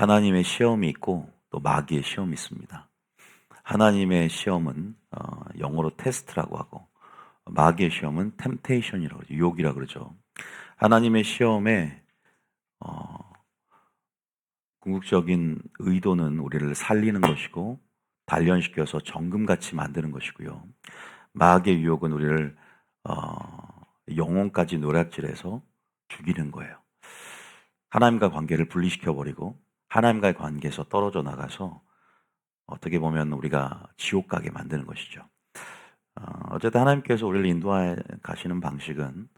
하나님의 시험이 있고 또 마귀의 시험이 있습니다. 하나님의 시험은 영어로 테스트라고 하고 마귀의 시험은 템테이션이라고 그러죠. 유혹이라고 그러죠. 하나님의 시험에 어, 궁극적인 의도는 우리를 살리는 것이고 단련시켜서 정금같이 만드는 것이고요. 마귀의 유혹은 우리를 영혼까지 노략질해서 죽이는 거예요. 하나님과 관계를 분리시켜버리고 하나님과의 관계에서 떨어져 나가서 어떻게 보면 우리가 지옥 가게 만드는 것이죠. 어쨌든 하나님께서 우리를 인도해 가시는 방식은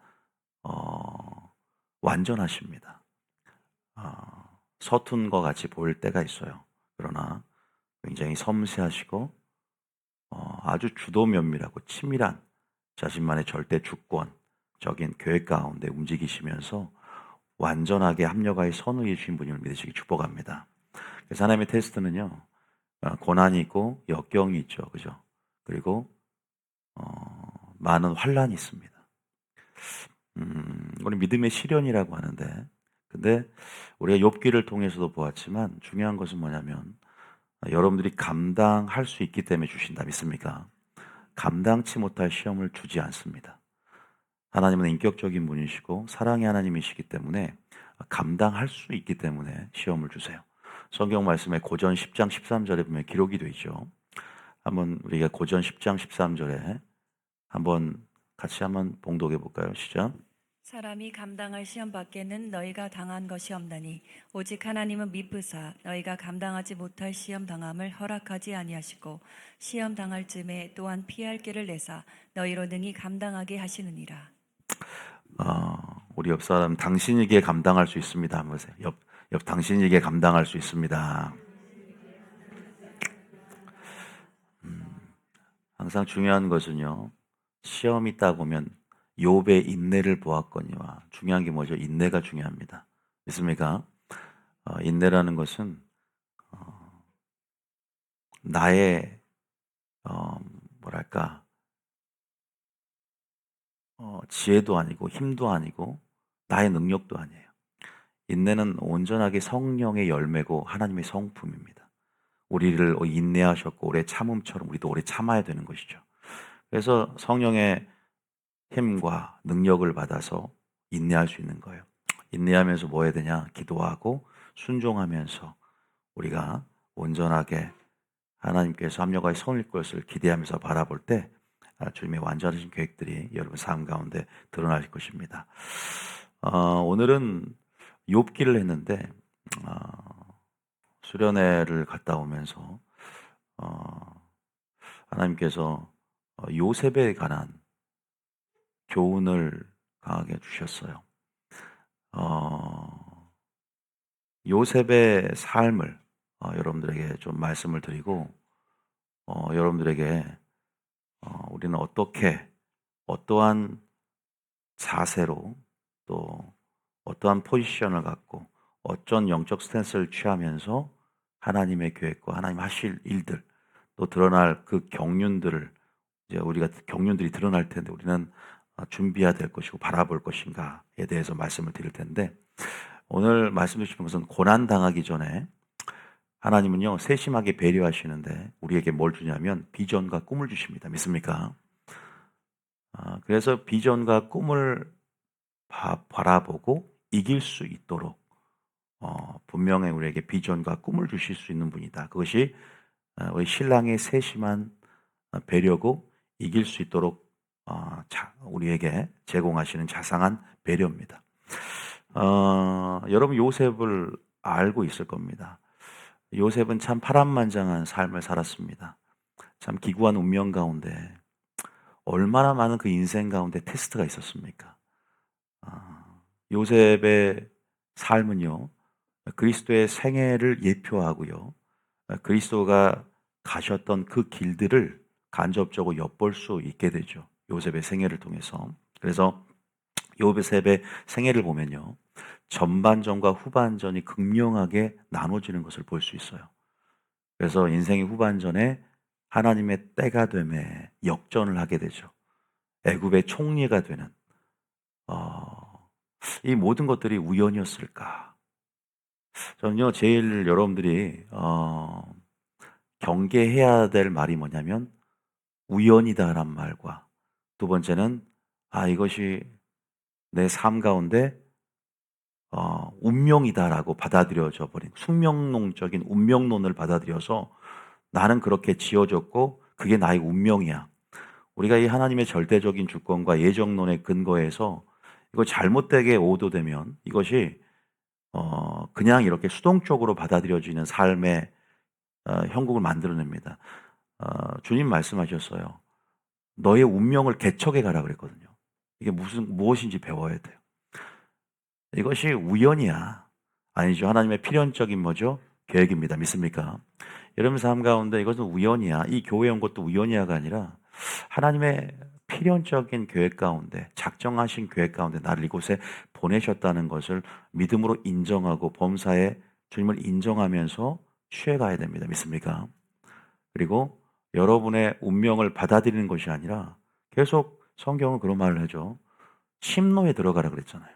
완전하십니다. 서툰 것 같이 보일 때가 있어요. 그러나 굉장히 섬세하시고 아주 주도 면밀하고 치밀한 자신만의 절대 주권적인 계획 가운데 움직이시면서 완전하게 합력하여 선우해 주신 분임을 믿으시기 축복합니다. 그래서 하나님의 테스트는요, 고난이 있고 역경이 있죠, 그죠? 그리고 많은 환란이 있습니다. 우리 믿음의 시련이라고 하는데, 근데 우리가 욥기를 통해서도 보았지만 중요한 것은 뭐냐면 여러분들이 감당할 수 있기 때문에 주신다 믿습니까? 감당치 못할 시험을 주지 않습니다. 하나님은 인격적인 분이시고 사랑의 하나님이시기 때문에 감당할 수 있기 때문에 시험을 주세요. 성경 말씀에 고전 10장 13절에 보면 기록이 되어 있죠. 한번 우리가 고전 10장 13절에 같이 한번 봉독해 볼까요? 시작. 사람이 감당할 시험 밖에는 너희가 당한 것이 없나니 오직 하나님은 미쁘사 너희가 감당하지 못할 시험 당함을 허락하지 아니하시고 시험 당할 즈음에 또한 피할 길을 내사 너희로 능히 감당하게 하시느니라. 우리 옆 사람 당신에게 감당할 수 있습니다. 한번 보세요. 옆 당신에게 감당할 수 있습니다. 항상 중요한 것은요. 시험이 있다 보면 욥의 인내를 보았거니와 중요한 게 뭐죠? 인내가 중요합니다. 믿습니까? 인내라는 것은 나의 어, 뭐랄까 지혜도 아니고 힘도 아니고 나의 능력도 아니에요. 인내는 온전하게 성령의 열매고 하나님의 성품입니다. 우리를 인내하셨고 오래 참음처럼 우리도 오래 참아야 되는 것이죠. 그래서 성령의 힘과 능력을 받아서 인내할 수 있는 거예요. 인내하면서 뭐 해야 되냐? 기도하고 순종하면서 우리가 온전하게 하나님께서 합력하여 선을 것을 기대하면서 바라볼 때 주님의 완전하신 계획들이 여러분 삶 가운데 드러날 것입니다. 오늘은 욥기를 했는데 수련회를 갔다 오면서 하나님께서 요셉에 관한 교훈을 강하게 주셨어요. 요셉의 삶을 여러분들에게 좀 말씀을 드리고 여러분들에게 우리는 어떻게 어떠한 자세로 또 어떠한 포지션을 갖고 어떤 영적 스탠스를 취하면서 하나님의 계획과 하나님 하실 일들 또 드러날 그 경륜들을 이제 우리가 경륜들이 드러날 텐데 우리는 준비해야 될 것이고 바라볼 것인가에 대해서 말씀을 드릴 텐데 오늘 말씀 주시는 것은 고난 당하기 전에 하나님은요 세심하게 배려하시는데 우리에게 뭘 주냐면 비전과 꿈을 주십니다. 믿습니까? 그래서 비전과 꿈을 바라보고 이길 수 있도록 분명히 우리에게 비전과 꿈을 주실 수 있는 분이다. 그것이 우리 신랑의 세심한 배려고 이길 수 있도록 우리에게 제공하시는 자상한 배려입니다. 여러분 요셉을 알고 있을 겁니다. 요셉은 참 파란만장한 삶을 살았습니다. 참 기구한 운명 가운데 얼마나 많은 그 인생 가운데 테스트가 있었습니까? 요셉의 삶은요, 그리스도의 생애를 예표하고요, 그리스도가 가셨던 그 길들을 간접적으로 엿볼 수 있게 되죠. 요셉의 생애를 통해서. 그래서 요셉의 생애를 보면요, 전반전과 후반전이 극명하게 나눠지는 것을 볼 수 있어요. 그래서 인생의 후반전에 하나님의 때가 됨에 역전을 하게 되죠. 애굽의 총리가 되는 이 모든 것들이 우연이었을까? 저는요, 제일 여러분들이 경계해야 될 말이 뭐냐면 우연이다란 말과 두 번째는 이것이 내 삶 가운데 운명이다라고 받아들여져 버린 숙명론적인 운명론을 받아들여서 나는 그렇게 지어졌고 그게 나의 운명이야. 우리가 이 하나님의 절대적인 주권과 예정론에 근거해서 이거 잘못되게 오도되면 이것이 그냥 이렇게 수동적으로 받아들여지는 삶의 형국을 만들어냅니다. 주님 말씀하셨어요. 너의 운명을 개척해 가라 그랬거든요. 이게 무엇인지 배워야 돼요. 이것이 우연이야. 아니죠. 하나님의 필연적인 뭐죠? 계획입니다. 믿습니까? 여러분 삶 가운데 이것은 우연이야. 이 교회 온 것도 우연이야가 아니라 하나님의 필연적인 계획 가운데 작정하신 계획 가운데 나를 이곳에 보내셨다는 것을 믿음으로 인정하고 범사에 주님을 인정하면서 취해가야 됩니다. 믿습니까? 그리고 여러분의 운명을 받아들이는 것이 아니라 계속 성경은 그런 말을 하죠. 침노에 들어가라 그랬잖아요.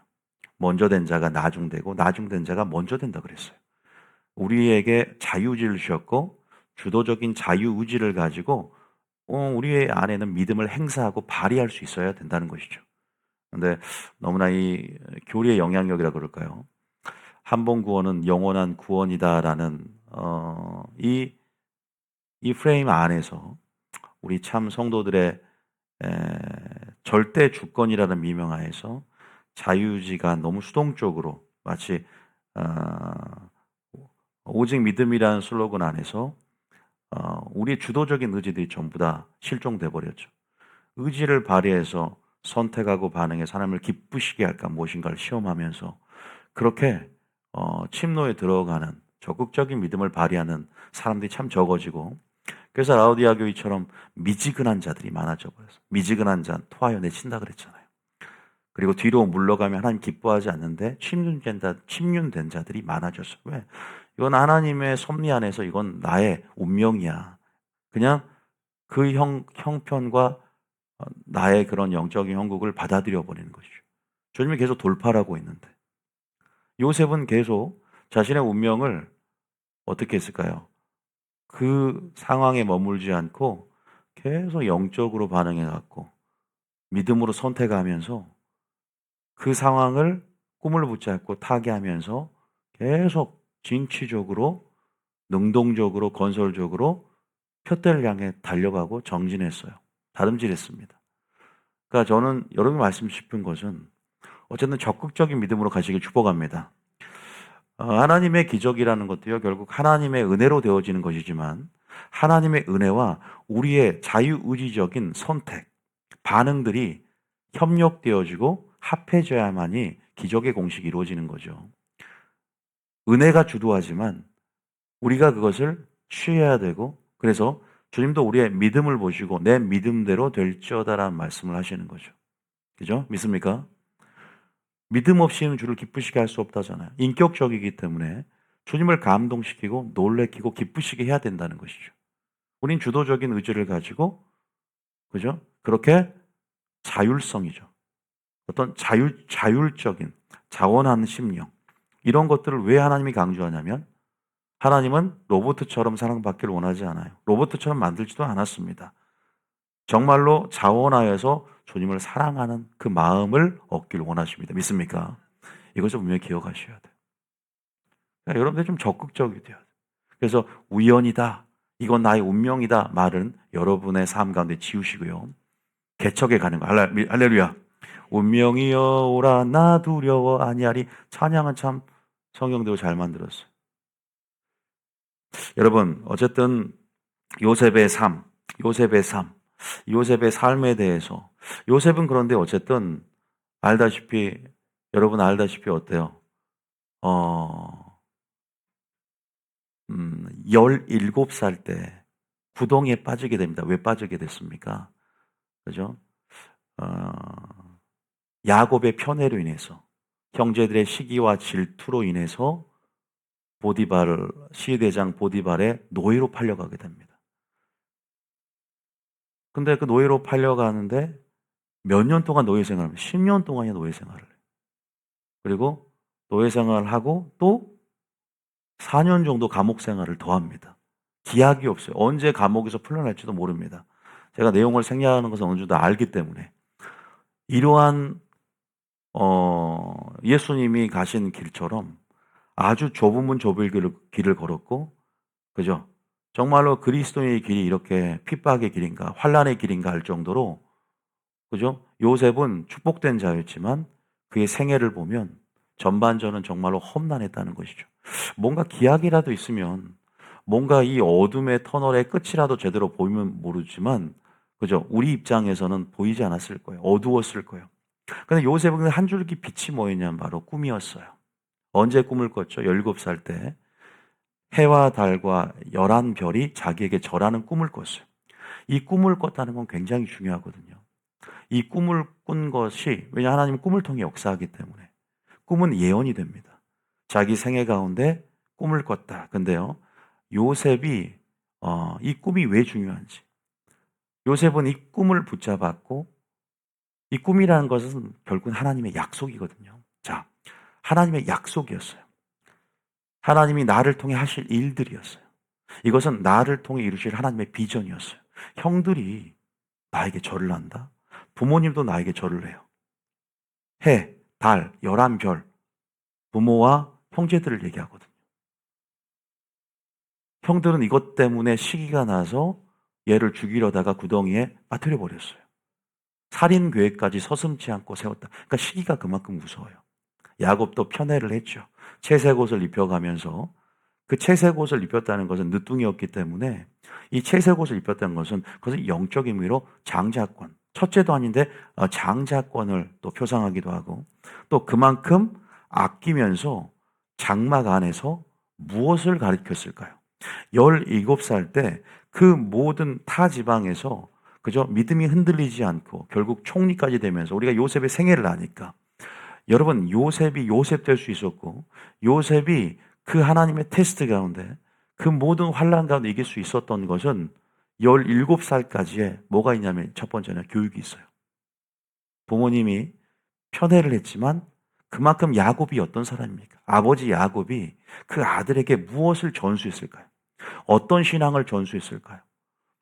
먼저 된 자가 나중되고 나중된 자가 먼저 된다 그랬어요. 우리에게 자유의지를 주셨고 주도적인 자유의지를 가지고 우리의 안에는 믿음을 행사하고 발휘할 수 있어야 된다는 것이죠. 근데 너무나 이 교리의 영향력이라 그럴까요? 한 번 구원은 영원한 구원이다라는 이 프레임 안에서 우리 참 성도들의 절대 주권이라는 미명하에서 자유의지가 너무 수동적으로 마치 어, 오직 믿음이라는 슬로건 안에서 우리의 주도적인 의지들이 전부 다 실종돼 버렸죠. 의지를 발휘해서 선택하고 반응해 하나님을 기쁘시게 할까 무엇인가를 시험하면서 그렇게 침노에 들어가는 적극적인 믿음을 발휘하는 사람들이 참 적어지고 그래서 라우디아 교회처럼 미지근한 자들이 많아져 버렸어요. 미지근한 자는 토하여 내친다 그랬잖아요. 그리고 뒤로 물러가면 하나님 기뻐하지 않는데 침륜된 자들이 많아졌어요. 왜? 이건 하나님의 섭리 안에서 이건 나의 운명이야. 그냥 그 형편과 나의 그런 영적인 형국을 받아들여 버리는 것이죠. 주님이 계속 돌파하고 있는데 요셉은 계속 자신의 운명을 어떻게 했을까요? 그 상황에 머물지 않고 계속 영적으로 반응해 갖고 믿음으로 선택하면서 그 상황을 꿈을 붙잡고 타개하면서 계속 진취적으로 능동적으로 건설적으로 표대를 향해 달려가고 정진했어요. 다름질했습니다. 그러니까 저는 여러분이 말씀 싶은 것은 어쨌든 적극적인 믿음으로 가시길 축복합니다. 하나님의 기적이라는 것도요, 결국 하나님의 은혜로 되어지는 것이지만 하나님의 은혜와 우리의 자유의지적인 선택, 반응들이 협력되어지고 합해져야만이 기적의 공식이 이루어지는 거죠. 은혜가 주도하지만 우리가 그것을 취해야 되고 그래서 주님도 우리의 믿음을 보시고 내 믿음대로 될지어다라는 말씀을 하시는 거죠. 그죠? 믿습니까? 믿음 없이는 주를 기쁘시게 할 수 없다잖아요. 인격적이기 때문에 주님을 감동시키고 놀래키고 기쁘시게 해야 된다는 것이죠. 우린 주도적인 의지를 가지고 그죠? 그렇게 자율성이죠. 어떤 자율적인 자원하는 심령 이런 것들을 왜 하나님이 강조하냐면 하나님은 로봇처럼 사랑받기를 원하지 않아요. 로봇처럼 만들지도 않았습니다. 정말로 자원하여서 주님을 사랑하는 그 마음을 얻기를 원하십니다. 믿습니까? 이것을 분명히 기억하셔야 돼요. 그러니까 여러분들 좀 적극적이 돼야 돼요. 그래서 우연이다. 이건 나의 운명이다. 말은 여러분의 삶 가운데 지우시고요. 개척에 가는 거. 할렐루야. 운명이여 오라 나 두려워 아니하리. 찬양은 참 성경대로 잘 만들었어요. 여러분 어쨌든 요셉의 삶, 요셉의 삶, 요셉의 삶에 대해서 요셉은 그런데 어쨌든 알다시피 여러분 알다시피 어때요? 어, 17살 때 구덩이에 빠지게 됩니다. 왜 빠지게 됐습니까? 그죠? 어, 야곱의 편애로 인해서 형제들의 시기와 질투로 인해서 시대장 보디발의 노예로 팔려가게 됩니다. 근데 그 노예로 팔려가는데 몇 년 동안 노예 생활을 10년 동안이나 노예 생활을 해요. 그리고 노예 생활을 하고 또 4년 정도 감옥 생활을 더 합니다. 기약이 없어요. 언제 감옥에서 풀려날지도 모릅니다. 제가 내용을 생략하는 것은 어느 정도 알기 때문에. 이러한 예수님이 가신 길처럼 아주 좁으면 좁을 길을 걸었고, 그죠? 정말로 그리스도의 길이 이렇게 핍박의 길인가, 환란의 길인가 할 정도로, 그죠? 요셉은 축복된 자였지만 그의 생애를 보면 전반전은 정말로 험난했다는 것이죠. 뭔가 기약이라도 있으면, 뭔가 이 어둠의 터널의 끝이라도 제대로 보이면 모르지만, 그죠? 우리 입장에서는 보이지 않았을 거예요. 어두웠을 거예요. 근데 요셉은 한 줄기 빛이 뭐였냐면 바로 꿈이었어요. 언제 꿈을 꿨죠? 17살 때 해와 달과 11별이 자기에게 절하는 꿈을 꿨어요. 이 꿈을 꿨다는 건 굉장히 중요하거든요. 이 꿈을 꾼 것이, 왜냐 하나님은 꿈을 통해 역사하기 때문에 꿈은 예언이 됩니다. 자기 생애 가운데 꿈을 꿨다. 근데요, 요셉이 이 꿈이 왜 중요한지, 요셉은 이 꿈을 붙잡았고, 이 꿈이라는 것은 결국은 하나님의 약속이거든요. 자, 하나님의 약속이었어요. 하나님이 나를 통해 하실 일들이었어요. 이것은 나를 통해 이루실 하나님의 비전이었어요. 형들이 나에게 절을 한다. 부모님도 나에게 절을 해요. 해, 달, 11별, 부모와 형제들을 얘기하거든요. 형들은 이것 때문에 시기가 나서 얘를 죽이려다가 구덩이에 빠뜨려 버렸어요. 살인 계획까지 서슴지 않고 세웠다. 그러니까 시기가 그만큼 무서워요. 야곱도 편애를 했죠. 채색 옷을 입혀가면서, 그 채색 옷을 입혔다는 것은 늦둥이였기 때문에, 이 채색 옷을 입혔다는 것은 그것은 영적 의미로 장자권, 첫째도 아닌데 장자권을 또 표상하기도 하고, 또 그만큼 아끼면서 장막 안에서 무엇을 가르쳤을까요? 17살 때 그 모든 타 지방에서, 그저 믿음이 흔들리지 않고 결국 총리까지 되면서, 우리가 요셉의 생애를 아니까, 여러분, 요셉이 요셉 될 수 있었고, 요셉이 그 하나님의 테스트 가운데, 그 모든 환란 가운데 이길 수 있었던 것은 17살까지의 뭐가 있냐면, 첫 번째는 교육이 있어요. 부모님이 편애를 했지만 그만큼 야곱이 어떤 사람입니까? 아버지 야곱이 그 아들에게 무엇을 전수했을까요? 어떤 신앙을 전수했을까요?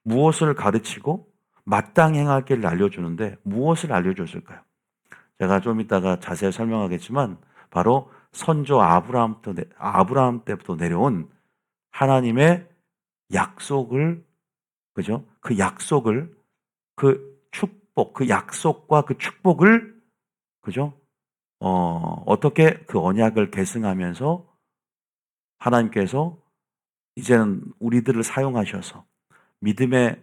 무엇을 가르치고 마땅히 행할 길을 알려주는데 무엇을 알려줬을까요? 제가 좀 이따가 자세히 설명하겠지만, 바로 선조 아브라함 때부터 내려온 하나님의 약속을, 그죠? 그 약속을, 그 축복, 그 약속과 그 축복을, 그죠? 어떻게 그 언약을 계승하면서 하나님께서 이제는 우리들을 사용하셔서 믿음의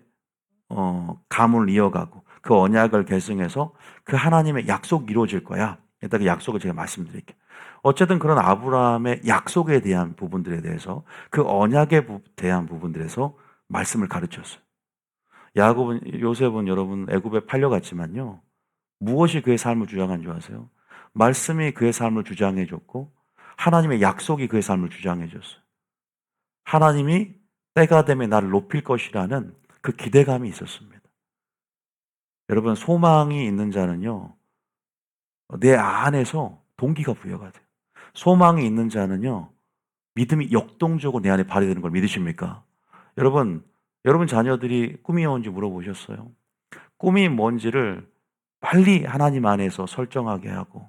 가문을 이어가고 그 언약을 계승해서 그 하나님의 약속이 이루어질 거야. 일단 그 약속을 제가 말씀드릴게요. 어쨌든 그런 아브라함의 약속에 대한 부분들에 대해서, 그 언약에 대한 부분들에서 말씀을 가르쳤어요. 요셉은 여러분 애굽에 팔려갔지만요, 무엇이 그의 삶을 주장한 줄 아세요? 말씀이 그의 삶을 주장해 줬고 하나님의 약속이 그의 삶을 주장해 줬어요. 하나님이 때가 되면 나를 높일 것이라는 그 기대감이 있었습니다. 여러분, 소망이 있는 자는요, 내 안에서 동기가 부여가 돼요. 소망이 있는 자는요, 믿음이 역동적으로 내 안에 발휘되는 걸 믿으십니까? 여러분, 여러분 자녀들이 꿈이 뭔지 물어보셨어요? 꿈이 뭔지를 빨리 하나님 안에서 설정하게 하고,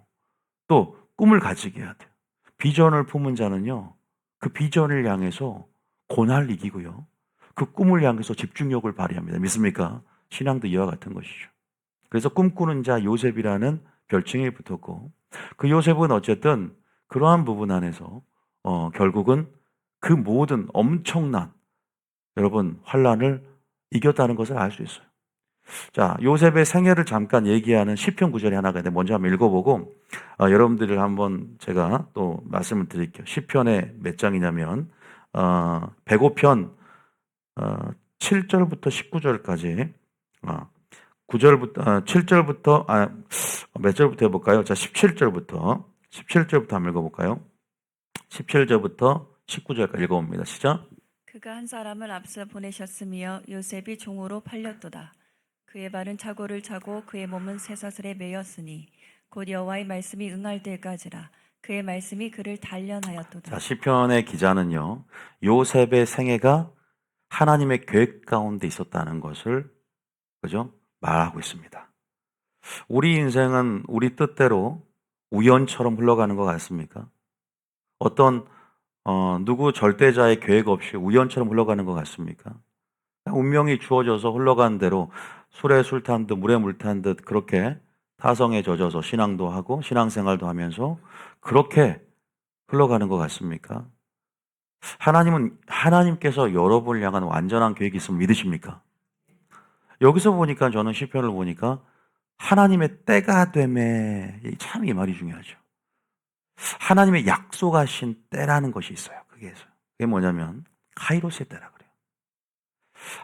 또 꿈을 가지게 해야 돼요. 비전을 품은 자는요, 그 비전을 향해서 고난을 이기고요, 그 꿈을 향해서 집중력을 발휘합니다. 믿습니까? 신앙도 이와 같은 것이죠. 그래서 꿈꾸는 자 요셉이라는 별칭이 붙었고, 그 요셉은 어쨌든 그러한 부분 안에서 결국은 그 모든 엄청난, 여러분, 환란을 이겼다는 것을 알 수 있어요. 자, 요셉의 생애를 잠깐 얘기하는 시편 구절이 하나가 있는데 먼저 한번 읽어보고 여러분들을 한번 제가 또 말씀을 드릴게요. 시편의 몇 장이냐면 105편 7절부터 19절까지, 9절부터 7절부터 몇 절부터 해볼까요? 자, 17절부터 한번 읽어볼까요? 17절부터 19절까지 읽어봅니다. 시작. 그가 한 사람을 앞서 보내셨으며 요셉이 종으로 팔렸도다. 그의 발은 차고를 차고 그의 몸은 쇠사슬에 매였으니 곧 여호와의 말씀이 응할 때까지라. 그의 말씀이 그를 자, 단련하였도다. 시편의 기자는요, 요셉의 생애가 하나님의 계획 가운데 있었다는 것을, 그죠? 말하고 있습니다. 우리 인생은 우리 뜻대로 우연처럼 흘러가는 것 같습니까? 어떤 누구 절대자의 계획 없이 우연처럼 흘러가는 것 같습니까? 운명이 주어져서 흘러간 대로 술에 술 탄 듯 물에 물 탄 듯 그렇게 타성에 젖어서 신앙도 하고 신앙생활도 하면서 그렇게 흘러가는 것 같습니까? 하나님께서 여러분을 향한 완전한 계획이 있으면 믿으십니까? 여기서 보니까 저는 시편을 보니까 하나님의 때가 되매 참 이 말이 중요하죠. 하나님의 약속하신 때라는 것이 있어요. 그게 뭐냐면 카이로스의 때라 그래요.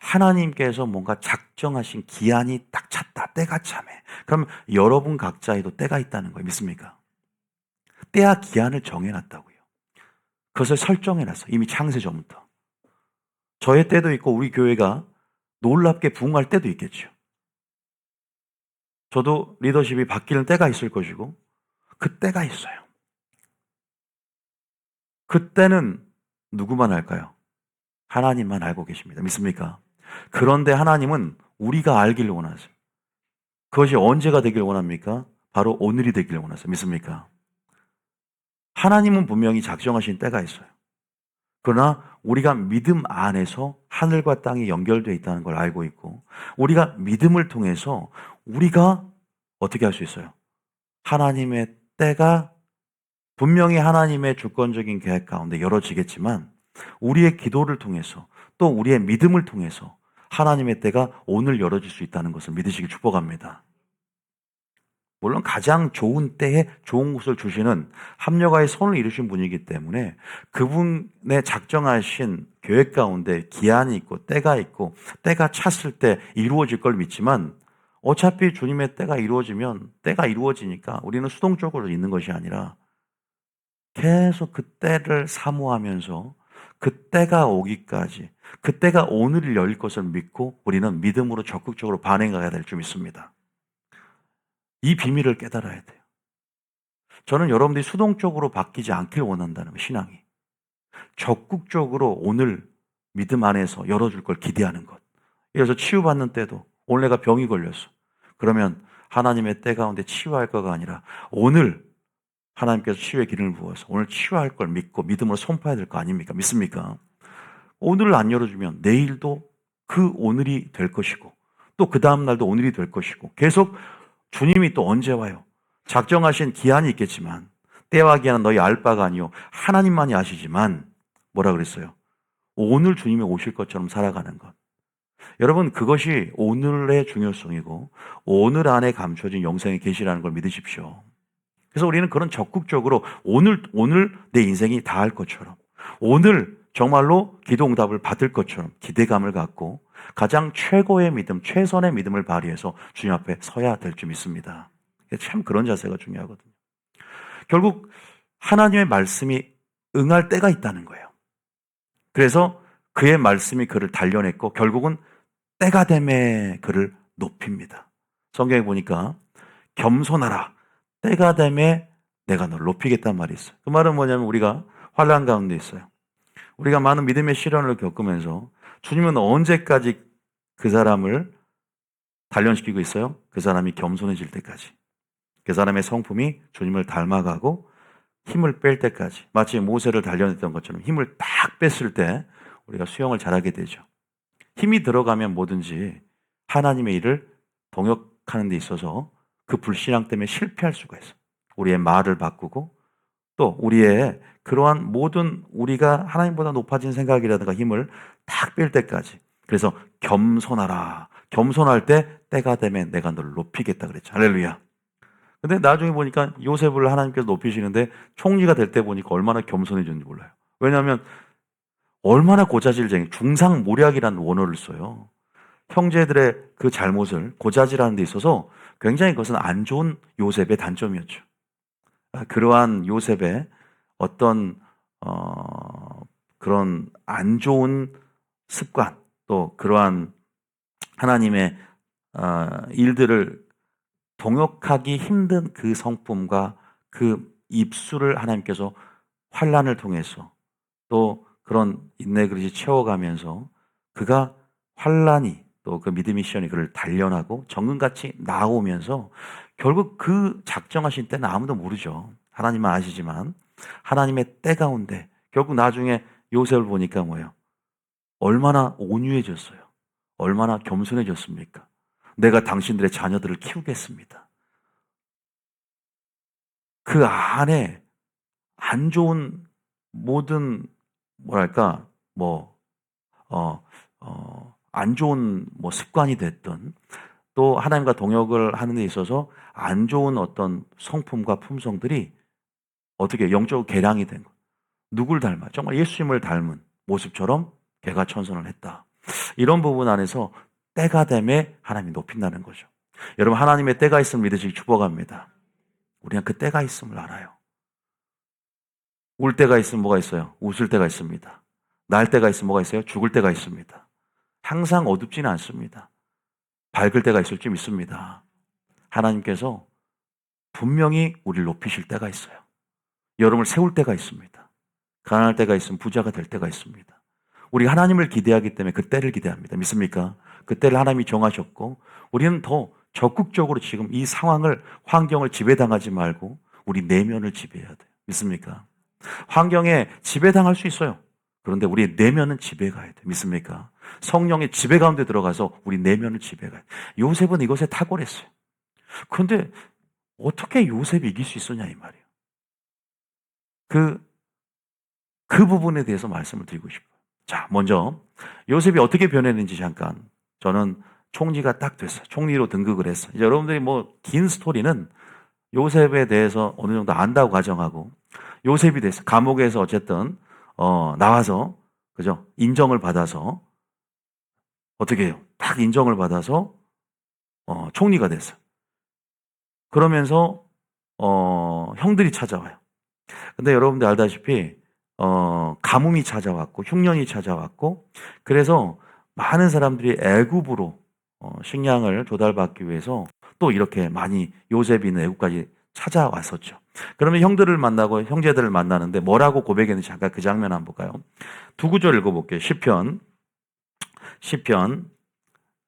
하나님께서 뭔가 작정하신 기한이 딱 찼다. 때가 참해. 그럼 여러분 각자에도 때가 있다는 거예요. 믿습니까? 때와 기한을 정해놨다고요. 그것을 설정해놨어. 이미 창세 전부터. 저의 때도 있고 우리 교회가 놀랍게 부흥할 때도 있겠죠. 저도 리더십이 바뀌는 때가 있을 것이고 그 때가 있어요. 그때는 누구만 알까요? 하나님만 알고 계십니다. 믿습니까? 그런데 하나님은 우리가 알기를 원하세요. 그것이 언제가 되길 원합니까? 바로 오늘이 되길 원하세요. 믿습니까? 하나님은 분명히 작정하신 때가 있어요. 그러나 우리가 믿음 안에서 하늘과 땅이 연결되어 있다는 걸 알고 있고 우리가 믿음을 통해서 우리가 어떻게 할 수 있어요? 하나님의 때가 분명히 하나님의 주권적인 계획 가운데 열어지겠지만 우리의 기도를 통해서 또 우리의 믿음을 통해서 하나님의 때가 오늘 열어질 수 있다는 것을 믿으시기 축복합니다. 물론 가장 좋은 때에 좋은 것을 주시는 합력하에 선을 이루신 분이기 때문에 그분의 작정하신 계획 가운데 기한이 있고 때가 찼을 때 이루어질 걸 믿지만 어차피 주님의 때가 이루어지면 때가 이루어지니까 우리는 수동적으로 있는 것이 아니라 계속 그 때를 사모하면서 그 때가 오기까지 그 때가 오늘 열릴 것을 믿고 우리는 믿음으로 적극적으로 반응해야 될 줄 믿습니다. 이 비밀을 깨달아야 돼요. 저는 여러분들이 수동적으로 바뀌지 않길 원한다는 거예요, 신앙이. 적극적으로 오늘 믿음 안에서 열어줄 걸 기대하는 것. 그래서 치유받는 때도 오늘 내가 병이 걸렸어. 그러면 하나님의 때 가운데 치유할 거가 아니라 오늘 하나님께서 치유의 기름을 부어서 오늘 치유할 걸 믿고 믿음으로 선포해야 될 거 아닙니까? 믿습니까? 오늘을 안 열어주면 내일도 그 오늘이 될 것이고 또 그 다음 날도 오늘이 될 것이고 계속 주님이 또 언제 와요? 작정하신 기한이 있겠지만 때와 기한은 너희 알 바가 아니요 하나님만이 아시지만 뭐라 그랬어요? 오늘 주님이 오실 것처럼 살아가는 것. 여러분 그것이 오늘의 중요성이고 오늘 안에 감춰진 영생의 계시라는 걸 믿으십시오. 그래서 우리는 그런 적극적으로 오늘 내 인생이 다할 것처럼 오늘 정말로 기도 응답을 받을 것처럼 기대감을 갖고 가장 최고의 믿음, 최선의 믿음을 발휘해서 주님 앞에 서야 될 줄 믿습니다. 참 그런 자세가 중요하거든요. 결국 하나님의 말씀이 응할 때가 있다는 거예요. 그래서 그의 말씀이 그를 단련했고 결국은 때가 됨에 그를 높입니다. 성경에 보니까 겸손하라. 때가 됨에 내가 너를 높이겠다는 말이 있어요. 그 말은 뭐냐면 우리가 환난 가운데 있어요. 우리가 많은 믿음의 시련을 겪으면서 주님은 언제까지 그 사람을 단련시키고 있어요? 그 사람이 겸손해질 때까지. 그 사람의 성품이 주님을 닮아가고 힘을 뺄 때까지. 마치 모세를 단련했던 것처럼 힘을 딱 뺐을 때 우리가 수영을 잘하게 되죠. 힘이 들어가면 뭐든지 하나님의 일을 동역하는 데 있어서 그 불신앙 때문에 실패할 수가 있어요. 우리의 말을 바꾸고 또 우리의 그러한 모든 우리가 하나님보다 높아진 생각이라든가 힘을 딱 뺄 때까지. 그래서 겸손하라. 겸손할 때 때가 되면 내가 너를 높이겠다 그랬죠. 할렐루야. 근데 나중에 보니까 요셉을 하나님께서 높이시는데 총리가 될 때 보니까 얼마나 겸손해졌는지 몰라요. 왜냐하면 얼마나 고자질쟁이, 중상모략이라는 원어를 써요. 형제들의 그 잘못을 고자질하는 데 있어서 굉장히 그것은 안 좋은 요셉의 단점이었죠. 그러한 요셉의 어떤 그런 안 좋은 습관 또 그러한 하나님의 일들을 동역하기 힘든 그 성품과 그 입술을 하나님께서 환난을 통해서 또 그런 인내 그릇이 채워가면서 그가 환난이 또 그 믿음의 시련이 그를 단련하고 정금같이 나오면서 결국 그 작정하신 때는 아무도 모르죠. 하나님만 아시지만 하나님의 때 가운데 결국 나중에 요셉을 보니까 뭐예요? 얼마나 온유해졌어요. 얼마나 겸손해졌습니까? 내가 당신들의 자녀들을 키우겠습니다. 그 안에 안 좋은 모든 뭐랄까 안 좋은 습관이 됐든 또 하나님과 동역을 하는 데 있어서 안 좋은 어떤 성품과 품성들이 어떻게 영적으로 개량이 된 거. 누굴 닮아? 정말 예수님을 닮은 모습처럼 개가 천선을 했다. 이런 부분 안에서 때가 됨에 하나님이 높인다는 거죠. 여러분 하나님의 때가 있음을 믿으시기 축복합니다. 우리는 그 때가 있음을 알아요. 울 때가 있으면 뭐가 있어요? 웃을 때가 있습니다. 날 때가 있으면 뭐가 있어요? 죽을 때가 있습니다. 항상 어둡지는 않습니다. 밝을 때가 있을 줄 믿습니다. 하나님께서 분명히 우리를 높이실 때가 있어요. 여러분을 세울 때가 있습니다. 가난할 때가 있으면 부자가 될 때가 있습니다. 우리 하나님을 기대하기 때문에 그 때를 기대합니다. 믿습니까? 그 때를 하나님이 정하셨고 우리는 더 적극적으로 지금 이 상황을 환경을 지배당하지 말고 우리 내면을 지배해야 돼요. 믿습니까? 환경에 지배당할 수 있어요. 그런데 우리 내면은 지배가야 돼요. 믿습니까? 성령의 지배 가운데 들어가서 우리 내면을 지배가야 돼요. 요셉은 이것에 탁월했어요. 그런데 어떻게 요셉이 이길 수 있었냐 이 말이에요. 그 부분에 대해서 말씀을 드리고 싶어요. 자, 먼저 요셉이 어떻게 변했는지 잠깐 저는 총리가 딱 됐어요. 총리로 등극을 했어요. 이제 여러분들이 긴 스토리는 요셉에 대해서 어느 정도 안다고 가정하고 요셉이 됐어요. 감옥에서 어쨌든 나와서 그죠? 인정을 받아서 어떻게 해요? 딱 인정을 받아서 총리가 됐어요. 그러면서 형들이 찾아와요. 근데 여러분들 알다시피 가뭄이 찾아왔고 흉년이 찾아왔고 그래서 많은 사람들이 애굽으로 식량을 조달받기 위해서 또 이렇게 많이 요셉이 있는 애굽까지 찾아왔었죠. 그러면 형들을 만나고 형제들을 만나는데 뭐라고 고백했는지 잠깐 그 장면 한번 볼까요? 두 구절 읽어볼게요. 시편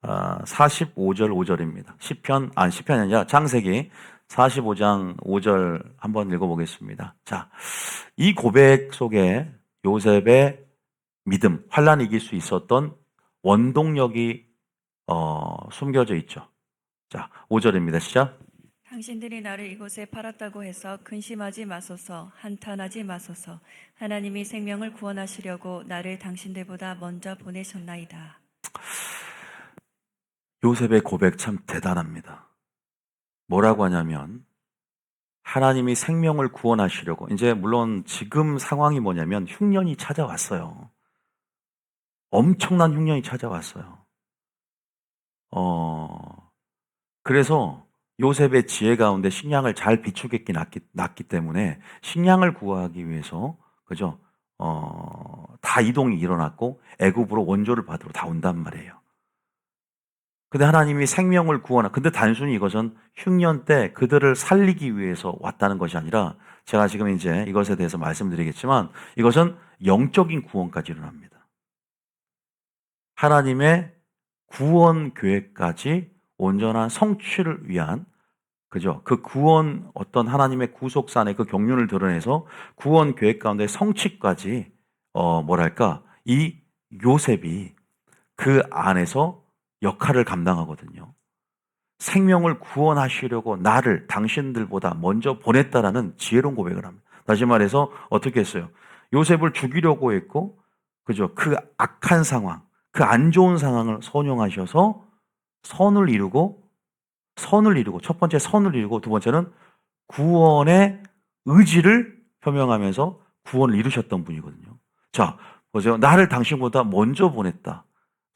45절 5절입니다. 시편이 아니라 창세기 45장 5절 한번 읽어보겠습니다. 자, 이 고백 속에 요셉의 믿음, 환난을 이길 수 있었던 원동력이 숨겨져 있죠. 자, 5절입니다. 시작. 당신들이 나를 이곳에 팔았다고 해서 근심하지 마소서, 한탄하지 마소서. 하나님이 생명을 구원하시려고 나를 당신들보다 먼저 보내셨나이다. 요셉의 고백 참 대단합니다. 뭐라고 하냐면 하나님이 생명을 구원하시려고 이제 물론 지금 상황이 뭐냐면 흉년이 찾아왔어요. 엄청난 흉년이 찾아왔어요. 그래서 요셉의 지혜 가운데 식량을 잘 비추겠기 났기 때문에 식량을 구하기 위해서 그죠? 다 이동이 일어났고 애굽으로 원조를 받으러 다 온단 말이에요. 근데 하나님이 생명을 근데 단순히 이것은 흉년 때 그들을 살리기 위해서 왔다는 것이 아니라 제가 지금 이제 이것에 대해서 말씀드리겠지만 이것은 영적인 구원까지 일어납니다. 하나님의 구원 계획까지 온전한 성취를 위한 그죠? 그 구원 어떤 하나님의 구속산의 그 경륜을 드러내서 구원 계획 가운데 성취까지 이 요셉이 그 안에서 역할을 감당하거든요. 생명을 구원하시려고 나를 당신들보다 먼저 보냈다라는 지혜로운 고백을 합니다. 다시 말해서 어떻게 했어요? 요셉을 죽이려고 했고, 그죠? 그 악한 상황, 그 안 좋은 상황을 선용하셔서 선을 이루고, 첫 번째 선을 이루고, 두 번째는 구원의 의지를 표명하면서 구원을 이루셨던 분이거든요. 자, 보세요. 나를 당신보다 먼저 보냈다.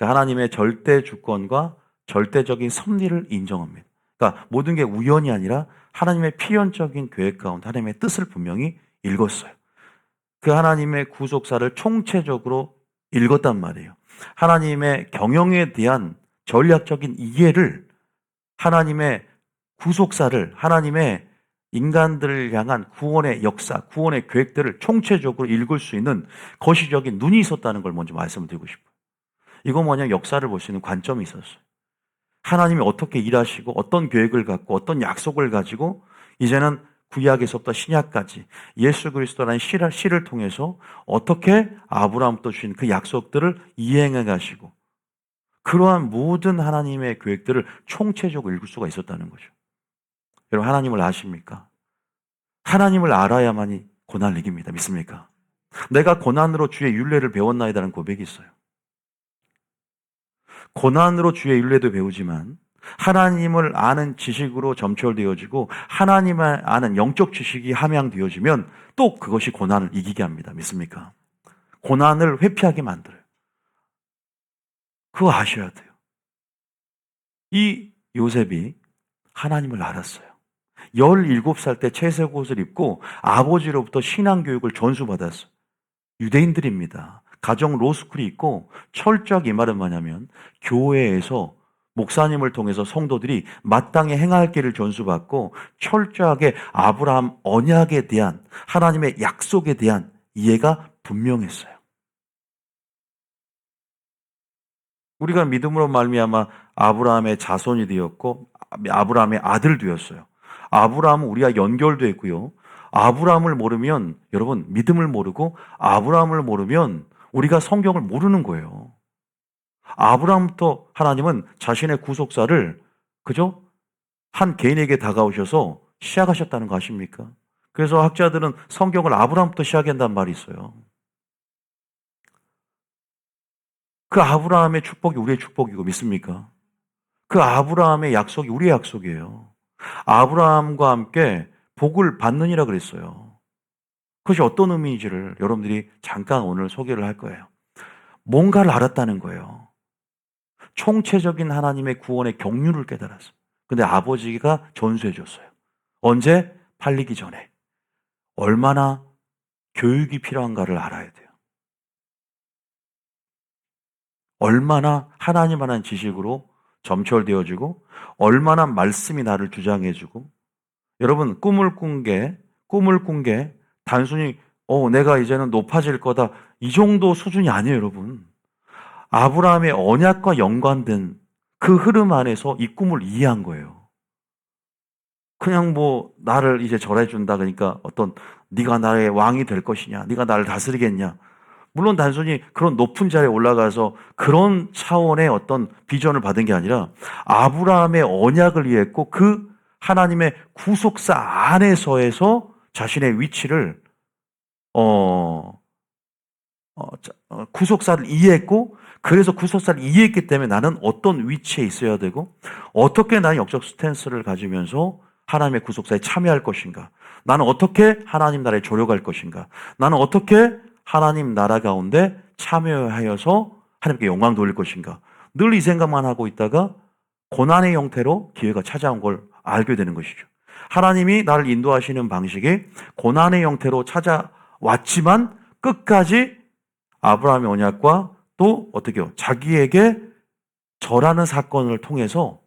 하나님의 절대 주권과 절대적인 섭리를 인정합니다. 그러니까 모든 게 우연이 아니라 하나님의 필연적인 계획 가운데 하나님의 뜻을 분명히 읽었어요. 그 하나님의 구속사를 총체적으로 읽었단 말이에요. 하나님의 경영에 대한 전략적인 이해를 하나님의 구속사를 하나님의 인간들을 향한 구원의 역사, 구원의 계획들을 총체적으로 읽을 수 있는 거시적인 눈이 있었다는 걸 먼저 말씀을 드리고 싶어요. 이거 뭐냐, 역사를 볼 수 있는 관점이 있었어요. 하나님이 어떻게 일하시고 어떤 계획을 갖고 어떤 약속을 가지고 이제는 구약에서부터 신약까지 예수 그리스도라는 씨를 통해서 어떻게 아브라함부터 주신 그 약속들을 이행해 가시고 그러한 모든 하나님의 계획들을 총체적으로 읽을 수가 있었다는 거죠. 여러분, 하나님을 아십니까? 하나님을 알아야만이 고난을 이깁니다. 믿습니까? 내가 고난으로 주의 율례를 배웠나이다라는 고백이 있어요. 고난으로 주의 율례도 배우지만 하나님을 아는 지식으로 점철되어지고 하나님을 아는 영적 지식이 함양되어지면 또 그것이 고난을 이기게 합니다. 믿습니까? 고난을 회피하게 만들어요. 그거 아셔야 돼요. 이 요셉이 하나님을 알았어요. 17살 때 채색 옷을 입고 아버지로부터 신앙교육을 전수받았어요. 유대인들입니다. 가정 로스쿨이 있고 철저하게 이 말은 뭐냐면 교회에서 목사님을 통해서 성도들이 마땅히 행할 길을 전수받고 철저하게 아브라함 언약에 대한 하나님의 약속에 대한 이해가 분명했어요. 우리가 믿음으로 말미암아 아브라함의 자손이 되었고 아브라함의 아들 되었어요. 아브라함은 우리와 연결되어 있고요. 아브라함을 모르면 여러분 믿음을 모르고 아브라함을 모르면 우리가 성경을 모르는 거예요. 아브라함부터 하나님은 자신의 구속사를 그죠? 한 개인에게 다가오셔서 시작하셨다는 거 아십니까? 그래서 학자들은 성경을 아브라함부터 시작한다는 말이 있어요. 그 아브라함의 축복이 우리의 축복이고 믿습니까? 그 아브라함의 약속이 우리의 약속이에요. 아브라함과 함께 복을 받느니라 그랬어요. 그것이 어떤 의미인지를 여러분들이 잠깐 오늘 소개를 할 거예요. 뭔가를 알았다는 거예요. 총체적인 하나님의 구원의 경륜을 깨달았어요. 근데 아버지가 전수해 줬어요. 언제? 팔리기 전에. 얼마나 교육이 필요한가를 알아야 돼요. 얼마나 하나님 하나님 지식으로 점철되어지고 얼마나 말씀이 나를 주장해주고 여러분 꿈을 꾼 게 단순히 내가 이제는 높아질 거다 이 정도 수준이 아니에요. 여러분, 아브라함의 언약과 연관된 그 흐름 안에서 이 꿈을 이해한 거예요. 그냥 뭐 나를 이제 절해준다 그러니까 어떤 네가 나의 왕이 될 것이냐, 네가 나를 다스리겠냐. 물론 단순히 그런 높은 자리에 올라가서 그런 차원의 어떤 비전을 받은 게 아니라 아브라함의 언약을 이해했고 그 하나님의 구속사 안에서에서 자신의 위치를 구속사를 이해했고 그래서 구속사를 이해했기 때문에 나는 어떤 위치에 있어야 되고 어떻게 나는 영적 스탠스를 가지면서 하나님의 구속사에 참여할 것인가, 나는 어떻게 하나님 나라에 조력할 것인가, 나는 어떻게 하나님 나라 가운데 참여하여서 하나님께 영광 돌릴 것인가, 늘 이 생각만 하고 있다가 고난의 형태로 기회가 찾아온 걸 알게 되는 것이죠. 하나님이 나를 인도하시는 방식이 고난의 형태로 찾아왔지만 끝까지 아브라함의 언약과 또 어떻게 해요? 자기에게 절하는 사건을 통해서